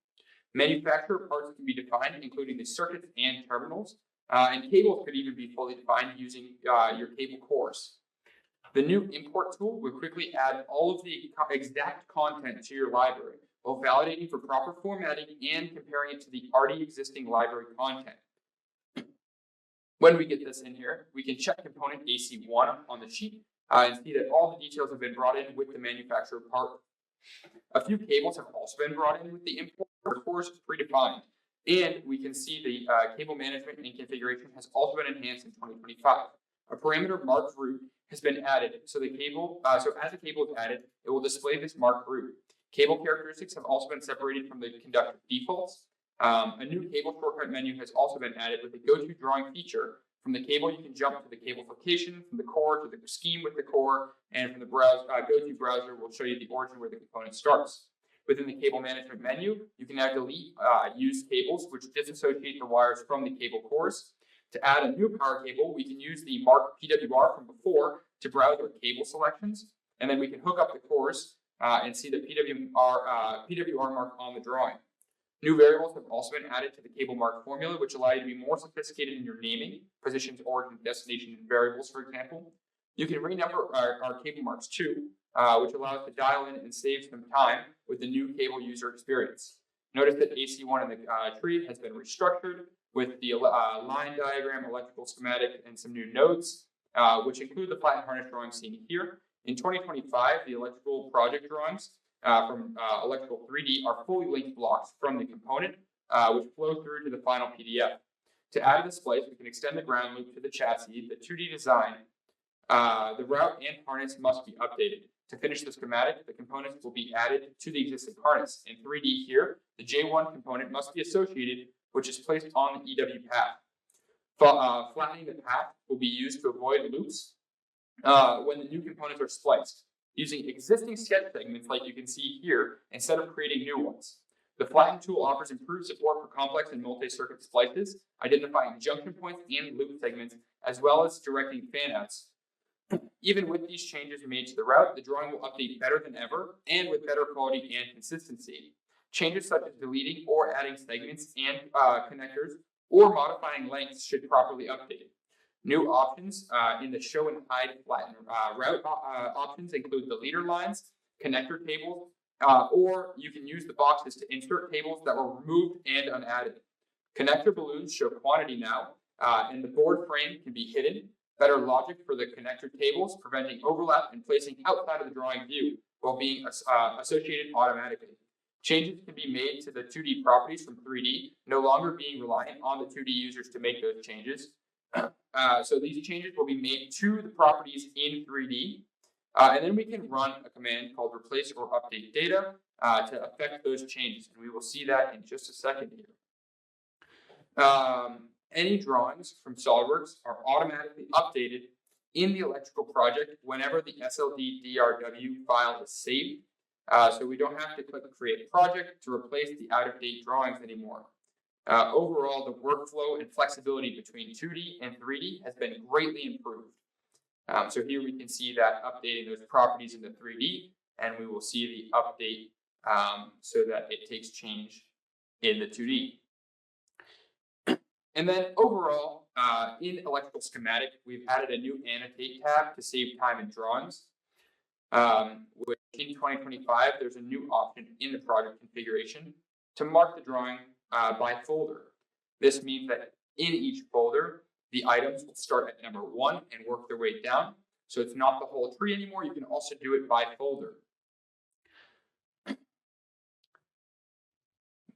Manufacturer parts can be defined, including the circuits and terminals, and cables could even be fully defined using your cable cores. The new import tool will quickly add all of the exact content to your library while validating for proper formatting and comparing it to the already existing library content. When we get this in here, we can check component AC1 on the sheet and see that all the details have been brought in with the manufacturer part. A few cables have also been brought in with the import cores predefined, and we can see the cable management and configuration has also been enhanced in 2025. A parameter marked route has been added, so the cable, so as a cable is added, it will display this marked route. Cable characteristics have also been separated from the conductor defaults. A new cable shortcut menu has also been added with the go-to drawing feature. From the cable, you can jump to the cable location, from the core to the scheme with the core, and from the go-to browser will show you the origin where the component starts. Within the cable management menu, you can now delete used cables, which disassociate the wires from the cable cores. To add a new power cable, we can use the marked PWR from before to browse our cable selections, and then we can hook up the cores and see the PWR mark on the drawing. New variables have also been added to the cable mark formula, which allow you to be more sophisticated in your naming, positions, origin, destination variables, for example. You can renumber our cable marks too, which allows to dial in and save some time with the new cable user experience. Notice that AC1 in the tree has been restructured with the line diagram, electrical schematic, and some new nodes, which include the flattened harness drawing seen here. In 2025, the electrical project drawings from Electrical 3D are fully linked blocks from the component, which flow through to the final PDF. To add to the splice, we can extend the ground loop to the chassis, the 2D design. The route and harness must be updated. To finish the schematic, the components will be added to the existing harness. In 3D here, the J1 component must be associated, which is placed on the EW path. Flattening the path will be used to avoid loops when the new components are spliced, using existing sketch segments like you can see here instead of creating new ones. The flatten tool offers improved support for complex and multi-circuit splices, identifying junction points and loop segments, as well as directing fanouts. Even with these changes made to the route, the drawing will update better than ever and with better quality and consistency. Changes such as deleting or adding segments and connectors or modifying lengths should properly update. New options in the show and hide flatten route options include the leader lines, connector tables, or you can use the boxes to insert tables that were removed and unadded. Connector balloons show quantity now, and the board frame can be hidden. Better logic for the connector tables, preventing overlap and placing outside of the drawing view while being associated automatically. Changes can be made to the 2D properties from 3D, no longer being reliant on the 2D users to make those changes. So these changes will be made to the properties in 3D, and then we can run a command called replace or update data to affect those changes, and we will see that in just a second here. Any drawings from SOLIDWORKS are automatically updated in the electrical project whenever the SLD DRW file is saved, so we don't have to click create project to replace the out-of-date drawings anymore. Overall, the workflow and flexibility between 2D and 3D has been greatly improved. So here we can see that updating those properties into 3D, and we will see the update so that it takes change in the 2D. And then overall, in electrical schematic, we've added a new annotate tab to save time in drawings. In 2025, there's a new option in the project configuration to mark the drawing by folder. This means that in each folder, the items will start at number 1 and work their way down. So it's not the whole tree anymore. You can also do it by folder.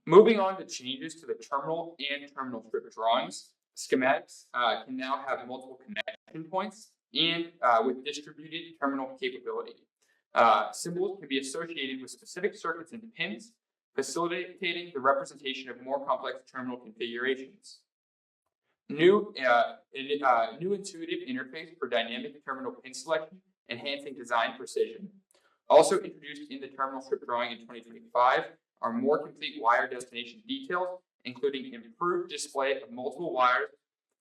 Moving on to changes to the terminal and terminal strip drawings, schematics can now have multiple connection points and with distributed terminal capability. Symbols can be associated with specific circuits and pins, facilitating the representation of more complex terminal configurations. New intuitive interface for dynamic terminal pin selection, enhancing design precision. Also introduced in the terminal strip drawing in 2025 are more complete wire destination details, including improved display of multiple wires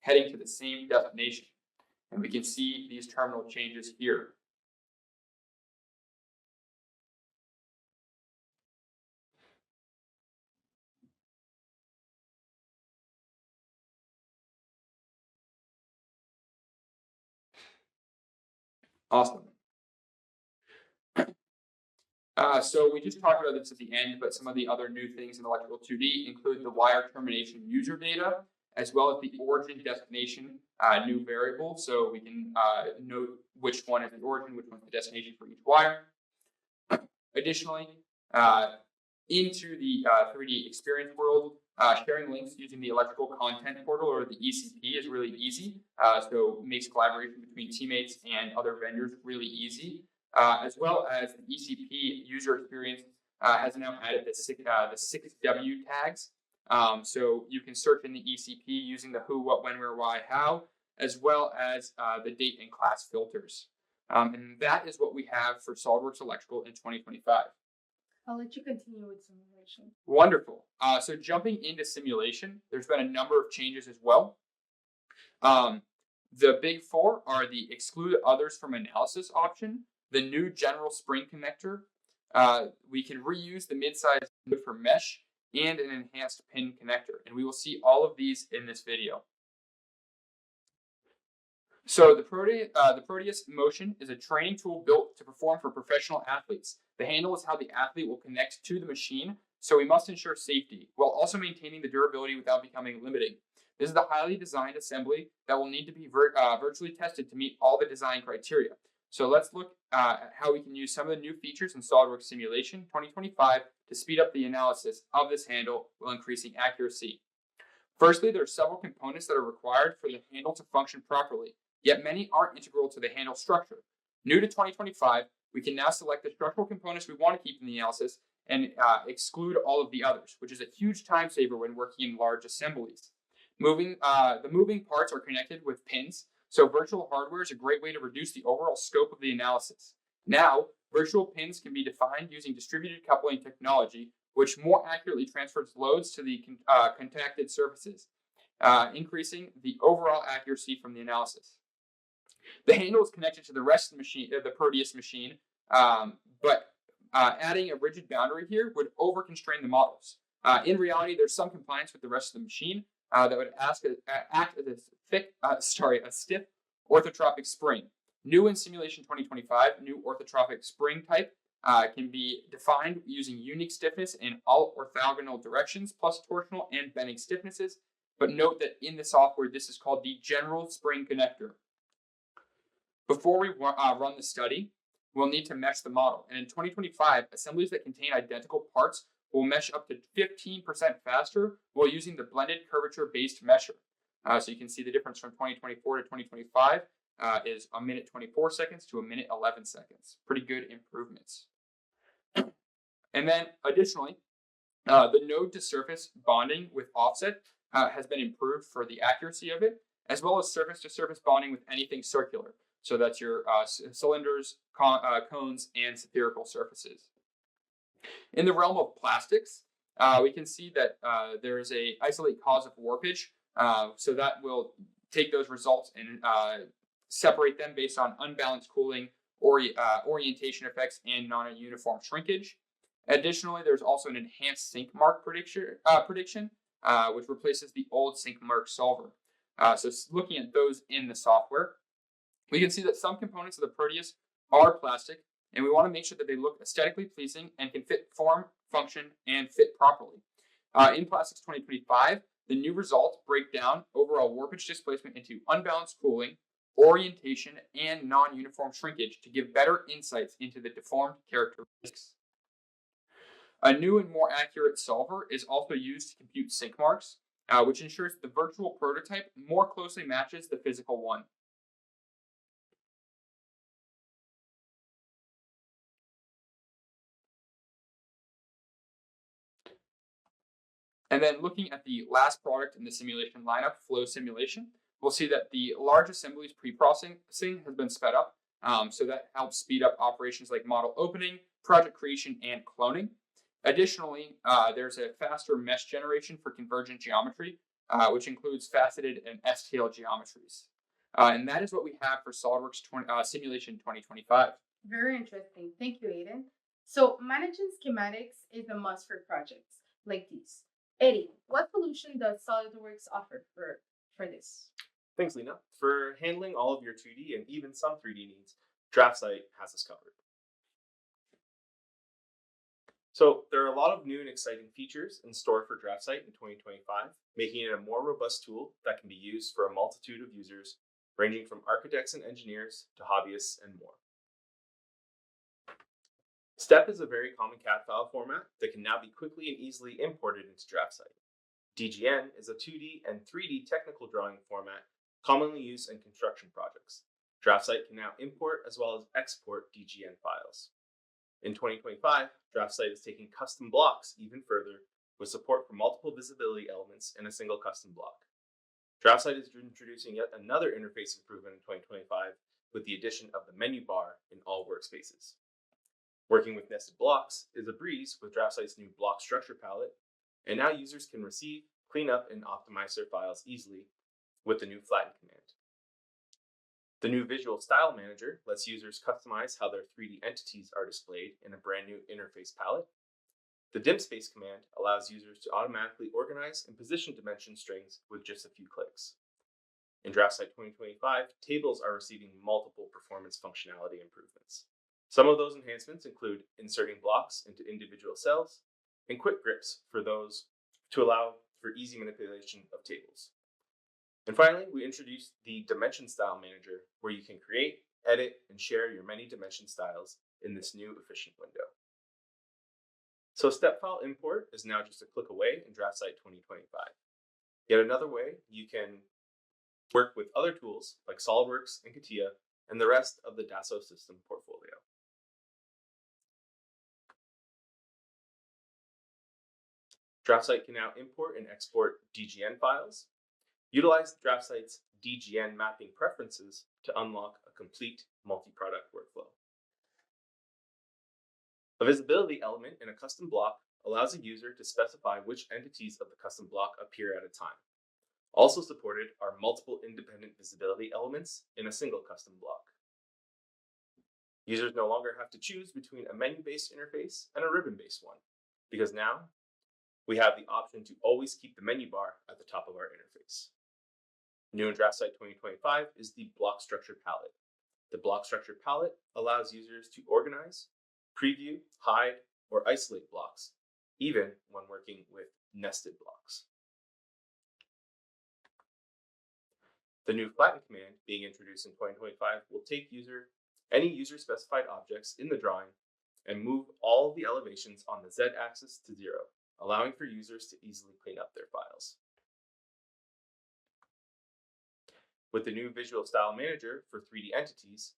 heading to the same destination. And we can see these terminal changes here. Awesome. So we just talked about this at the end, but some of the other new things in electrical 2D include the wire termination user data, as well as the origin destination new variable. So we can note which one is the origin, which one's the destination for each wire. Additionally, into the 3D experience world, sharing links using the electrical content portal or the ECP is really easy. So it makes collaboration between teammates and other vendors really easy. As well as the ECP user experience has now added the 6W tags. So you can search in the ECP using the who, what, when, where, why, how, as well as the date and class filters. And that is what we have for SOLIDWORKS Electrical in 2025. I'll let you continue with simulation. Wonderful. So jumping into simulation, there's been a number of changes as well. The big four are the exclude others from analysis option, the new general spring connector. We can reuse the mid-size for mesh and an enhanced pin connector. And we will see all of these in this video. So the Proteus Motion is a training tool built to perform for professional athletes. The handle is how the athlete will connect to the machine, so we must ensure safety while also maintaining the durability without becoming limiting. This is the highly designed assembly that will need to be virtually tested to meet all the design criteria. So let's look at how we can use some of the new features in SOLIDWORKS Simulation 2025 to speed up the analysis of this handle while increasing accuracy. Firstly, there are several components that are required for the handle to function properly, yet many aren't integral to the handle structure. New to 2025, we can now select the structural components we want to keep in the analysis and exclude all of the others, which is a huge time saver when working in large assemblies. The moving parts are connected with pins, so virtual hardware is a great way to reduce the overall scope of the analysis. Now, virtual pins can be defined using distributed coupling technology, which more accurately transfers loads to the contacted surfaces, increasing the overall accuracy from the analysis. The handle is connected to the rest of the machine, the Proteus machine, but adding a rigid boundary here would over-constrain the models. In reality, there's some compliance with the rest of the machine that would act as a stiff orthotropic spring. New in Simulation 2025, new orthotropic spring type can be defined using unique stiffness in all orthogonal directions, plus torsional and bending stiffnesses. But note that in the software, this is called the general spring connector. Before we run the study, we'll need to mesh the model. And in 2025, assemblies that contain identical parts will mesh up to 15% faster while using the blended curvature-based mesher. So you can see the difference from 2024 to 2025 is a minute 24 seconds to a minute 11 seconds. Pretty good improvements. And then additionally, the node to surface bonding with offset has been improved for the accuracy of it, as well as surface to surface bonding with anything circular. So that's your cylinders, cones, and spherical surfaces. In the realm of plastics, we can see that there is a isolate cause of warpage. So that will take those results and separate them based on unbalanced cooling, orientation effects, and non-uniform shrinkage. Additionally, there's also an enhanced sink mark prediction, which replaces the old sink mark solver. So looking at those in the software, we can see that some components of the Proteus are plastic, and we want to make sure that they look aesthetically pleasing and can fit form, function, and fit properly. In Plastics 2025, the new results break down overall warpage displacement into unbalanced cooling, orientation, and non-uniform shrinkage to give better insights into the deformed characteristics. A new and more accurate solver is also used to compute sink marks, which ensures the virtual prototype more closely matches the physical one. And then looking at the last product in the simulation lineup, flow simulation, we'll see that the large assemblies pre-processing has been sped up, So that helps speed up operations like model opening, project creation, and cloning. Additionally, there's a faster mesh generation for convergent geometry, which includes faceted and STL geometries. And that is what we have for SOLIDWORKS Simulation 2025. Very interesting. Thank you, Aiden. So managing schematics is a must for projects like these. Eddie, what solution does SolidWorks offer for this? Thanks, Lena. For handling all of your 2D and even some 3D needs, DraftSite has us covered. So there are a lot of new and exciting features in store for DraftSite in 2025, making it a more robust tool that can be used for a multitude of users, ranging from architects and engineers to hobbyists and more. STEP is a very common CAD file format that can now be quickly and easily imported into DraftSite. DGN is a 2D and 3D technical drawing format commonly used in construction projects. DraftSite can now import as well as export DGN files. In 2025, DraftSite is taking custom blocks even further with support for multiple visibility elements in a single custom block. DraftSite is introducing yet another interface improvement in 2025 with the addition of the menu bar in all workspaces. Working with nested blocks is a breeze with DraftSite's new block structure palette, and now users can receive, clean up, and optimize their files easily with the new flatten command. The new Visual Style Manager lets users customize how their 3D entities are displayed in a brand new interface palette. The dim space command allows users to automatically organize and position dimension strings with just a few clicks. In DraftSite 2025, tables are receiving multiple performance functionality improvements. Some of those enhancements include inserting blocks into individual cells and quick grips for those to allow for easy manipulation of tables. And finally, we introduced the Dimension Style Manager, where you can create, edit, and share your many dimension styles in this new efficient window. So step file import is now just a click away in DraftSite 2025. Yet another way you can work with other tools like SolidWorks and CATIA and the rest of the Dassault system portfolio. DraftSite can now import and export DGN files. Utilize DraftSite's DGN mapping preferences to unlock a complete multi-product workflow. A visibility element in a custom block allows a user to specify which entities of the custom block appear at a time. Also supported are multiple independent visibility elements in a single custom block. Users no longer have to choose between a menu-based interface and a ribbon-based one, because now we have the option to always keep the menu bar at the top of our interface. New in DraftSite 2025 is the Block Structure Palette. The Block Structure Palette allows users to organize, preview, hide, or isolate blocks, even when working with nested blocks. The new Flatten command being introduced in 2025 will take any user-specified objects in the drawing and move all the elevations on the Z-axis to 0, allowing for users to easily clean up their files. With the new Visual Style Manager for 3D entities,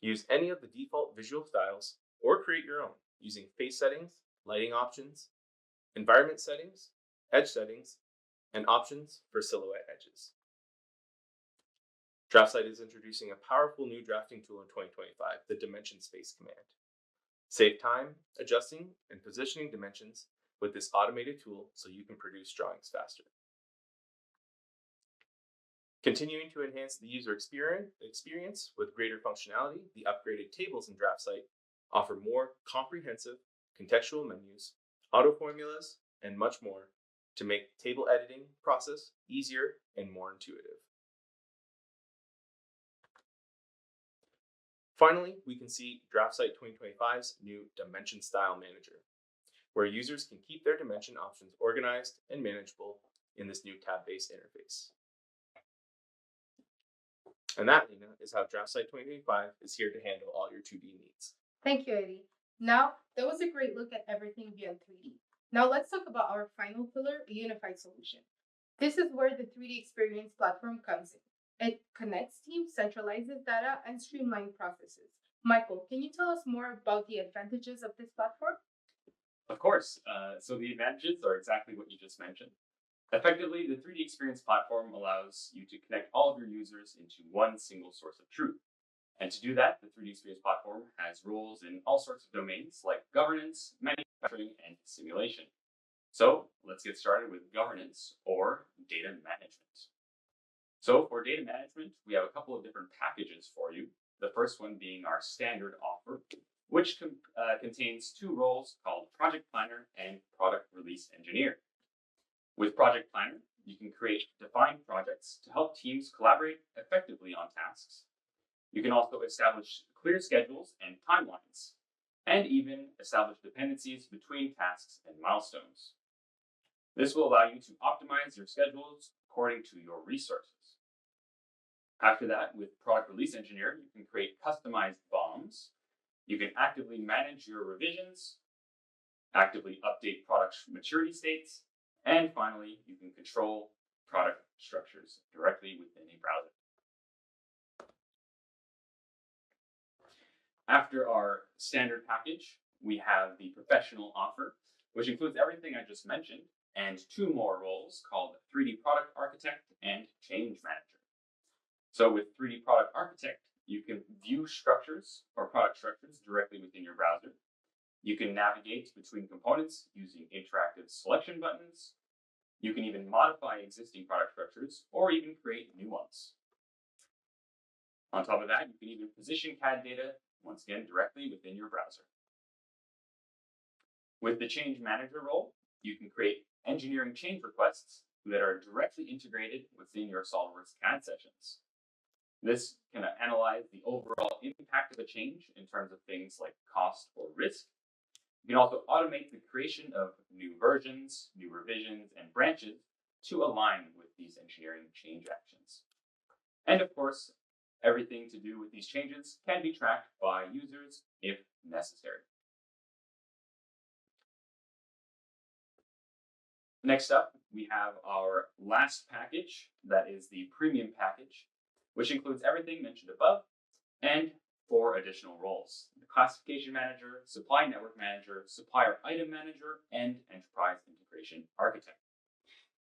use any of the default visual styles or create your own using face settings, lighting options, environment settings, edge settings, and options for silhouette edges. DraftSite is introducing a powerful new drafting tool in 2025, the Dimension Space command. Save time adjusting and positioning dimensions with this automated tool so you can produce drawings faster. Continuing to enhance the user experience with greater functionality, the upgraded tables in DraftSite offer more comprehensive contextual menus, auto formulas, and much more to make table editing process easier and more intuitive. Finally, we can see DraftSite 2025's new Dimension Style Manager, where users can keep their dimension options organized and manageable in this new tab-based interface. And that, Lena, is how DraftSite 2025 is here to handle all your 2D needs. Thank you, Eddie. Now, that was a great look at everything beyond 3D. Now let's talk about our final pillar, a unified solution. This is where the 3D experience platform comes in. It connects teams, centralizes data, and streamlines processes. Michael, can you tell us more about the advantages of this platform? Of course. So the advantages are exactly what you just mentioned. Effectively, the 3D Experience platform allows you to connect all of your users into one single source of truth. And to do that, the 3D Experience platform has roles in all sorts of domains like governance, manufacturing, and simulation. So let's get started with governance or data management. So for data management, we have a couple of different packages for you. The first one being our standard offer, which contains two roles called Project Planner and Product Release Engineer. With Project Planner, you can create defined projects to help teams collaborate effectively on tasks. You can also establish clear schedules and timelines, and even establish dependencies between tasks and milestones. This will allow you to optimize your schedules according to your resources. After that, with Product Release Engineer, you can create customized BOMs. You can actively manage your revisions, actively update product maturity states, and finally, you can control product structures directly within a browser. After our standard package, we have the professional offer, which includes everything I just mentioned, and two more roles called 3D Product Architect and Change Manager. So with 3D Product Architect, you can view structures or product structures directly within your browser. You can navigate between components using interactive selection buttons. You can even modify existing product structures or even create new ones. On top of that, you can even position CAD data, once again, directly within your browser. With the Change Manager role, you can create engineering change requests that are directly integrated within your SOLIDWORKS CAD sessions. This can analyze the overall impact of a change in terms of things like cost or risk. You can also automate the creation of new versions, new revisions, and branches to align with these engineering change actions. And of course, everything to do with these changes can be tracked by users if necessary. Next up, we have our last package, that is the premium package, which includes everything mentioned above and 4 additional roles: the Classification Manager, Supply Network Manager, Supplier Item Manager, and Enterprise Integration Architect.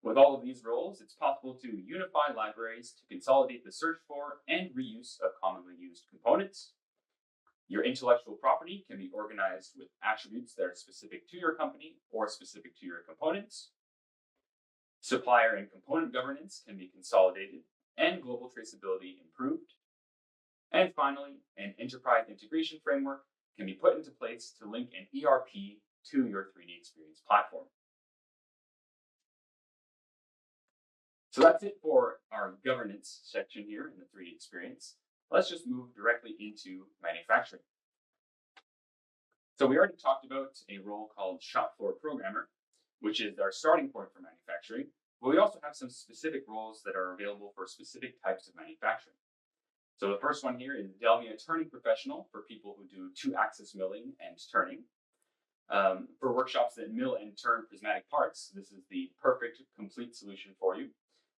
With all of these roles, it's possible to unify libraries to consolidate the search for and reuse of commonly used components. Your intellectual property can be organized with attributes that are specific to your company or specific to your components. Supplier and component governance can be consolidated and global traceability improved. And finally, an enterprise integration framework can be put into place to link an ERP to your 3D Experience platform. So that's it for our governance section here in the 3D Experience. Let's just move directly into manufacturing. So we already talked about a role called shop floor programmer, which is our starting point for manufacturing. But we also have some specific roles that are available for specific types of manufacturing. So the first one here is Delmia Turning Professional for people who do 2-axis milling and turning. For workshops that mill and turn prismatic parts, this is the perfect complete solution for you,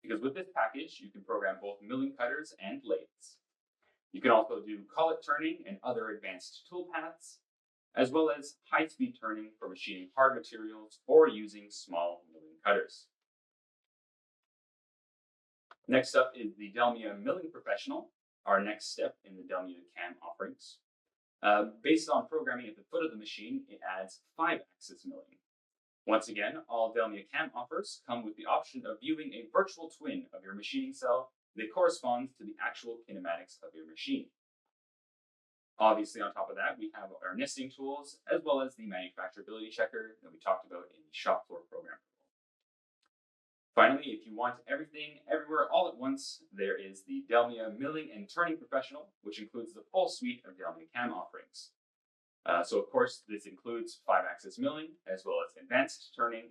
because with this package, you can program both milling cutters and lathes. You can also do collet turning and other advanced tool paths, as well as high-speed turning for machining hard materials or using small milling cutters. Next up is the Delmia Milling Professional, our next step in the Delmia CAM offerings. Based on programming at the foot of the machine, it adds 5-axis milling. Once again, all Delmia CAM offers come with the option of viewing a virtual twin of your machining cell that corresponds to the actual kinematics of your machine. Obviously, on top of that, we have our nesting tools, as well as the manufacturability checker that we talked about in the shop floor program. Finally, if you want everything, everywhere, all at once, there is the Delmia Milling and Turning Professional, which includes the full suite of Delmia CAM offerings. So of course, this includes 5-axis milling, as well as advanced turning,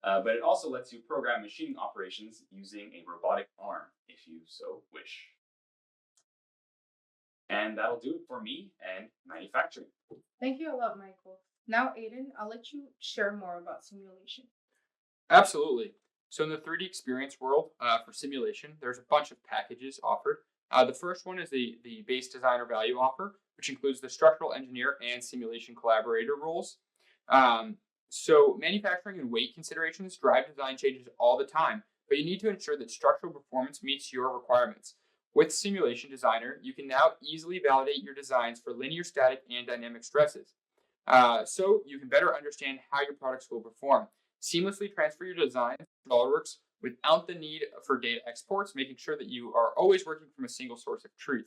but it also lets you program machining operations using a robotic arm, if you so wish. And that'll do it for me and manufacturing. Thank you a lot, Michael. Now, Aiden, I'll let you share more about simulation. Absolutely. So in the 3D Experience world, for simulation, there's a bunch of packages offered. The first one is the base designer value offer, which includes the structural engineer and simulation collaborator roles. So manufacturing and weight considerations drive design changes all the time, but you need to ensure that structural performance meets your requirements. With Simulation Designer, you can now easily validate your designs for linear, static, and dynamic stresses. So you can better understand how your products will perform. Seamlessly transfer your designs to SolidWorks without the need for data exports, making sure that you are always working from a single source of truth.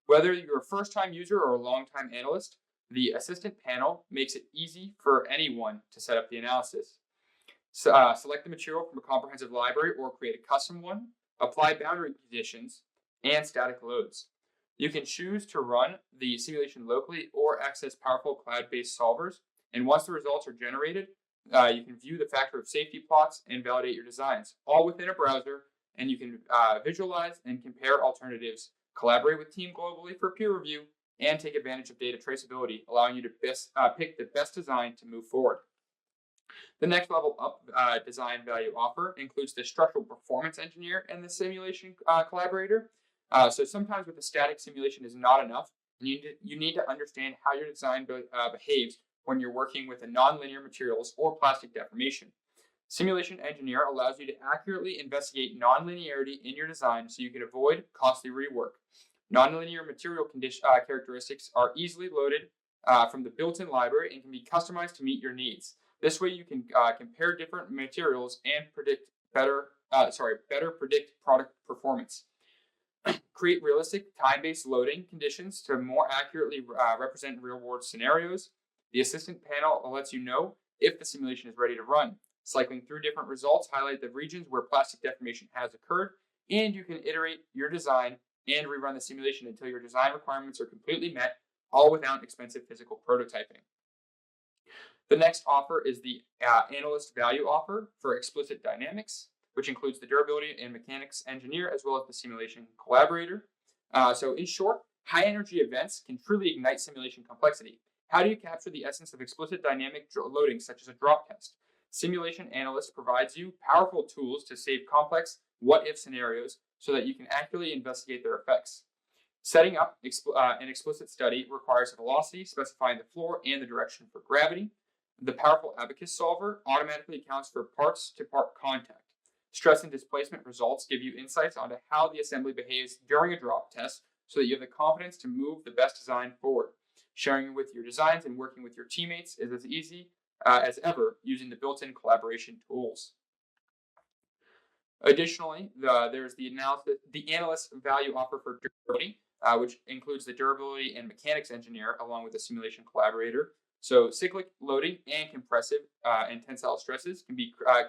Whether you're a first-time user or a long-time analyst, the Assistant panel makes it easy for anyone to set up the analysis. Select the material from a comprehensive library or create a custom one. Apply boundary conditions and static loads. You can choose to run the simulation locally or access powerful cloud-based solvers. And once the results are generated, you can view the factor of safety plots and validate your designs, all within a browser. And you can visualize and compare alternatives, collaborate with team globally for peer review, and take advantage of data traceability, allowing you to pick the best design to move forward. The next level up design value offer includes the structural performance engineer and the simulation collaborator. So sometimes with a static simulation is not enough, and you need to understand how your design behaves when you're working with a nonlinear materials or plastic deformation. Simulation Engineer allows you to accurately investigate nonlinearity in your design so you can avoid costly rework. Nonlinear material characteristics are easily loaded from the built-in library and can be customized to meet your needs. This way you can compare different materials and better predict product performance. Create realistic time-based loading conditions to more accurately represent real-world scenarios. The Assistant panel lets you know if the simulation is ready to run. Cycling through different results highlight the regions where plastic deformation has occurred, and you can iterate your design and rerun the simulation until your design requirements are completely met, all without expensive physical prototyping. The next offer is the Analyst Value Offer for Explicit Dynamics, which includes the Durability and Mechanics Engineer as well as the Simulation Collaborator. So in short, high energy events can truly ignite simulation complexity. How do you capture the essence of explicit dynamic loading such as a drop test? Simulation Analyst provides you powerful tools to save complex what-if scenarios so that you can accurately investigate their effects. Setting up an explicit study requires a velocity, specifying the floor and the direction for gravity. The powerful abacus solver automatically accounts for parts-to-part contact. Stress and displacement results give you insights onto how the assembly behaves during a drop test so that you have the confidence to move the best design forward. Sharing with your designs and working with your teammates is as easy as ever using the built-in collaboration tools. Additionally, there's the Analyst Value Offer for Durability, which includes the Durability and Mechanics Engineer along with the Simulation Collaborator. So cyclic loading and compressive and tensile stresses can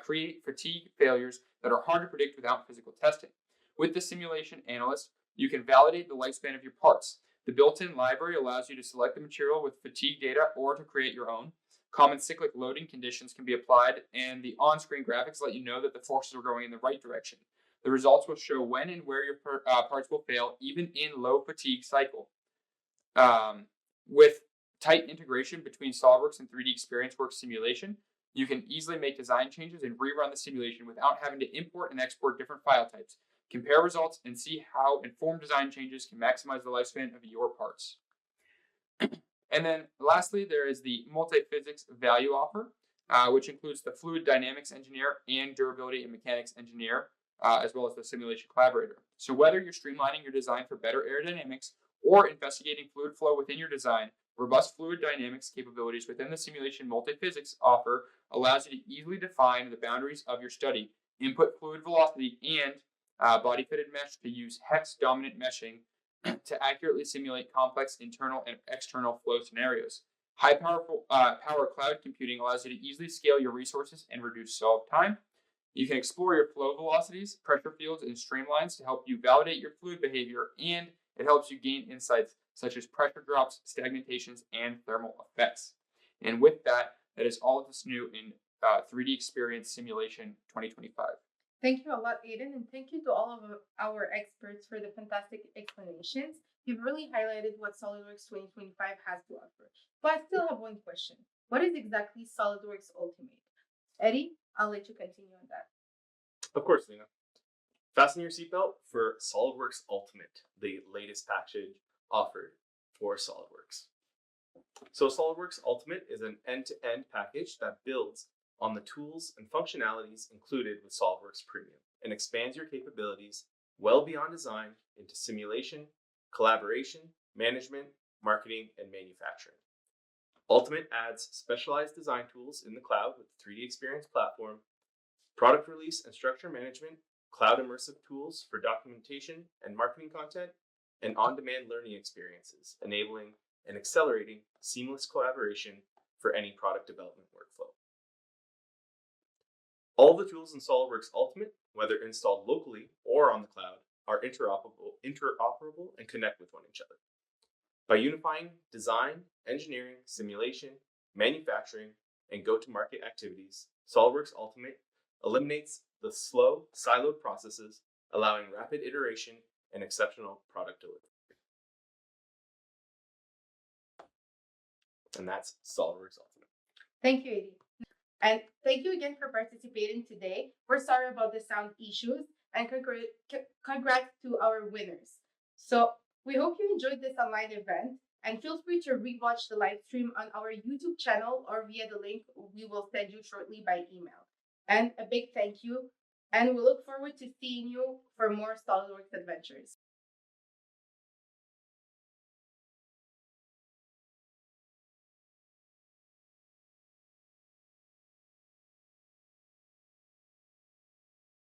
create fatigue failures that are hard to predict without physical testing. With the Simulation Analyst, you can validate the lifespan of your parts. The built-in library allows you to select the material with fatigue data or to create your own. Common cyclic loading conditions can be applied, and the on-screen graphics let you know that the forces are going in the right direction. The results will show when and where your parts will fail, even in low fatigue cycle. With tight integration between SolidWorks and 3D ExperienceWorks simulation, you can easily make design changes and rerun the simulation without having to import and export different file types. Compare results and see how informed design changes can maximize the lifespan of your parts. And then lastly, there is the Multiphysics Value Offer, which includes the Fluid Dynamics Engineer and Durability and Mechanics Engineer, as well as the Simulation Collaborator. So whether you're streamlining your design for better aerodynamics or investigating fluid flow within your design, robust fluid dynamics capabilities within the Simulation Multiphysics offer allows you to easily define the boundaries of your study, input fluid velocity, and body-fitted mesh to use hex-dominant meshing to accurately simulate complex internal and external flow scenarios. High-power cloud computing allows you to easily scale your resources and reduce solve time. You can explore your flow velocities, pressure fields, and streamlines to help you validate your fluid behavior, and it helps you gain insights such as pressure drops, stagnations, and thermal effects. And with that, that is all of this new in 3D Experience Simulation 2025. Thank you a lot, Aiden, and thank you to all of our experts for the fantastic explanations. You've really highlighted what SolidWorks 2025 has to offer. But I still have one question. What is exactly SolidWorks Ultimate? Eddie, I'll let you continue on that. Of course, Lena. Fasten your seatbelt for SolidWorks Ultimate, the latest package offered for SolidWorks. So SolidWorks Ultimate is an end-to-end package that builds on the tools and functionalities included with SolidWorks Premium and expands your capabilities well beyond design into simulation, collaboration, management, marketing, and manufacturing. Ultimate adds specialized design tools in the cloud with the 3D Experience platform, product release and structure management, cloud immersive tools for documentation and marketing content, and on-demand learning experiences, enabling and accelerating seamless collaboration for any product development workflow. All the tools in SOLIDWORKS Ultimate, whether installed locally or on the cloud, are interoperable and connect with one another. By unifying design, engineering, simulation, manufacturing, and go-to-market activities, SOLIDWORKS Ultimate eliminates the slow, siloed processes, allowing rapid iteration and exceptional product delivery. And that's SOLIDWORKS Ultimate. Thank you, Eddie. And thank you again for participating today. We're sorry about the sound issues, and congrats to our winners. So we hope you enjoyed this online event, and feel free to rewatch the live stream on our YouTube channel or via the link we will send you shortly by email. And a big thank you, and we look forward to seeing you for more SOLIDWORKS adventures.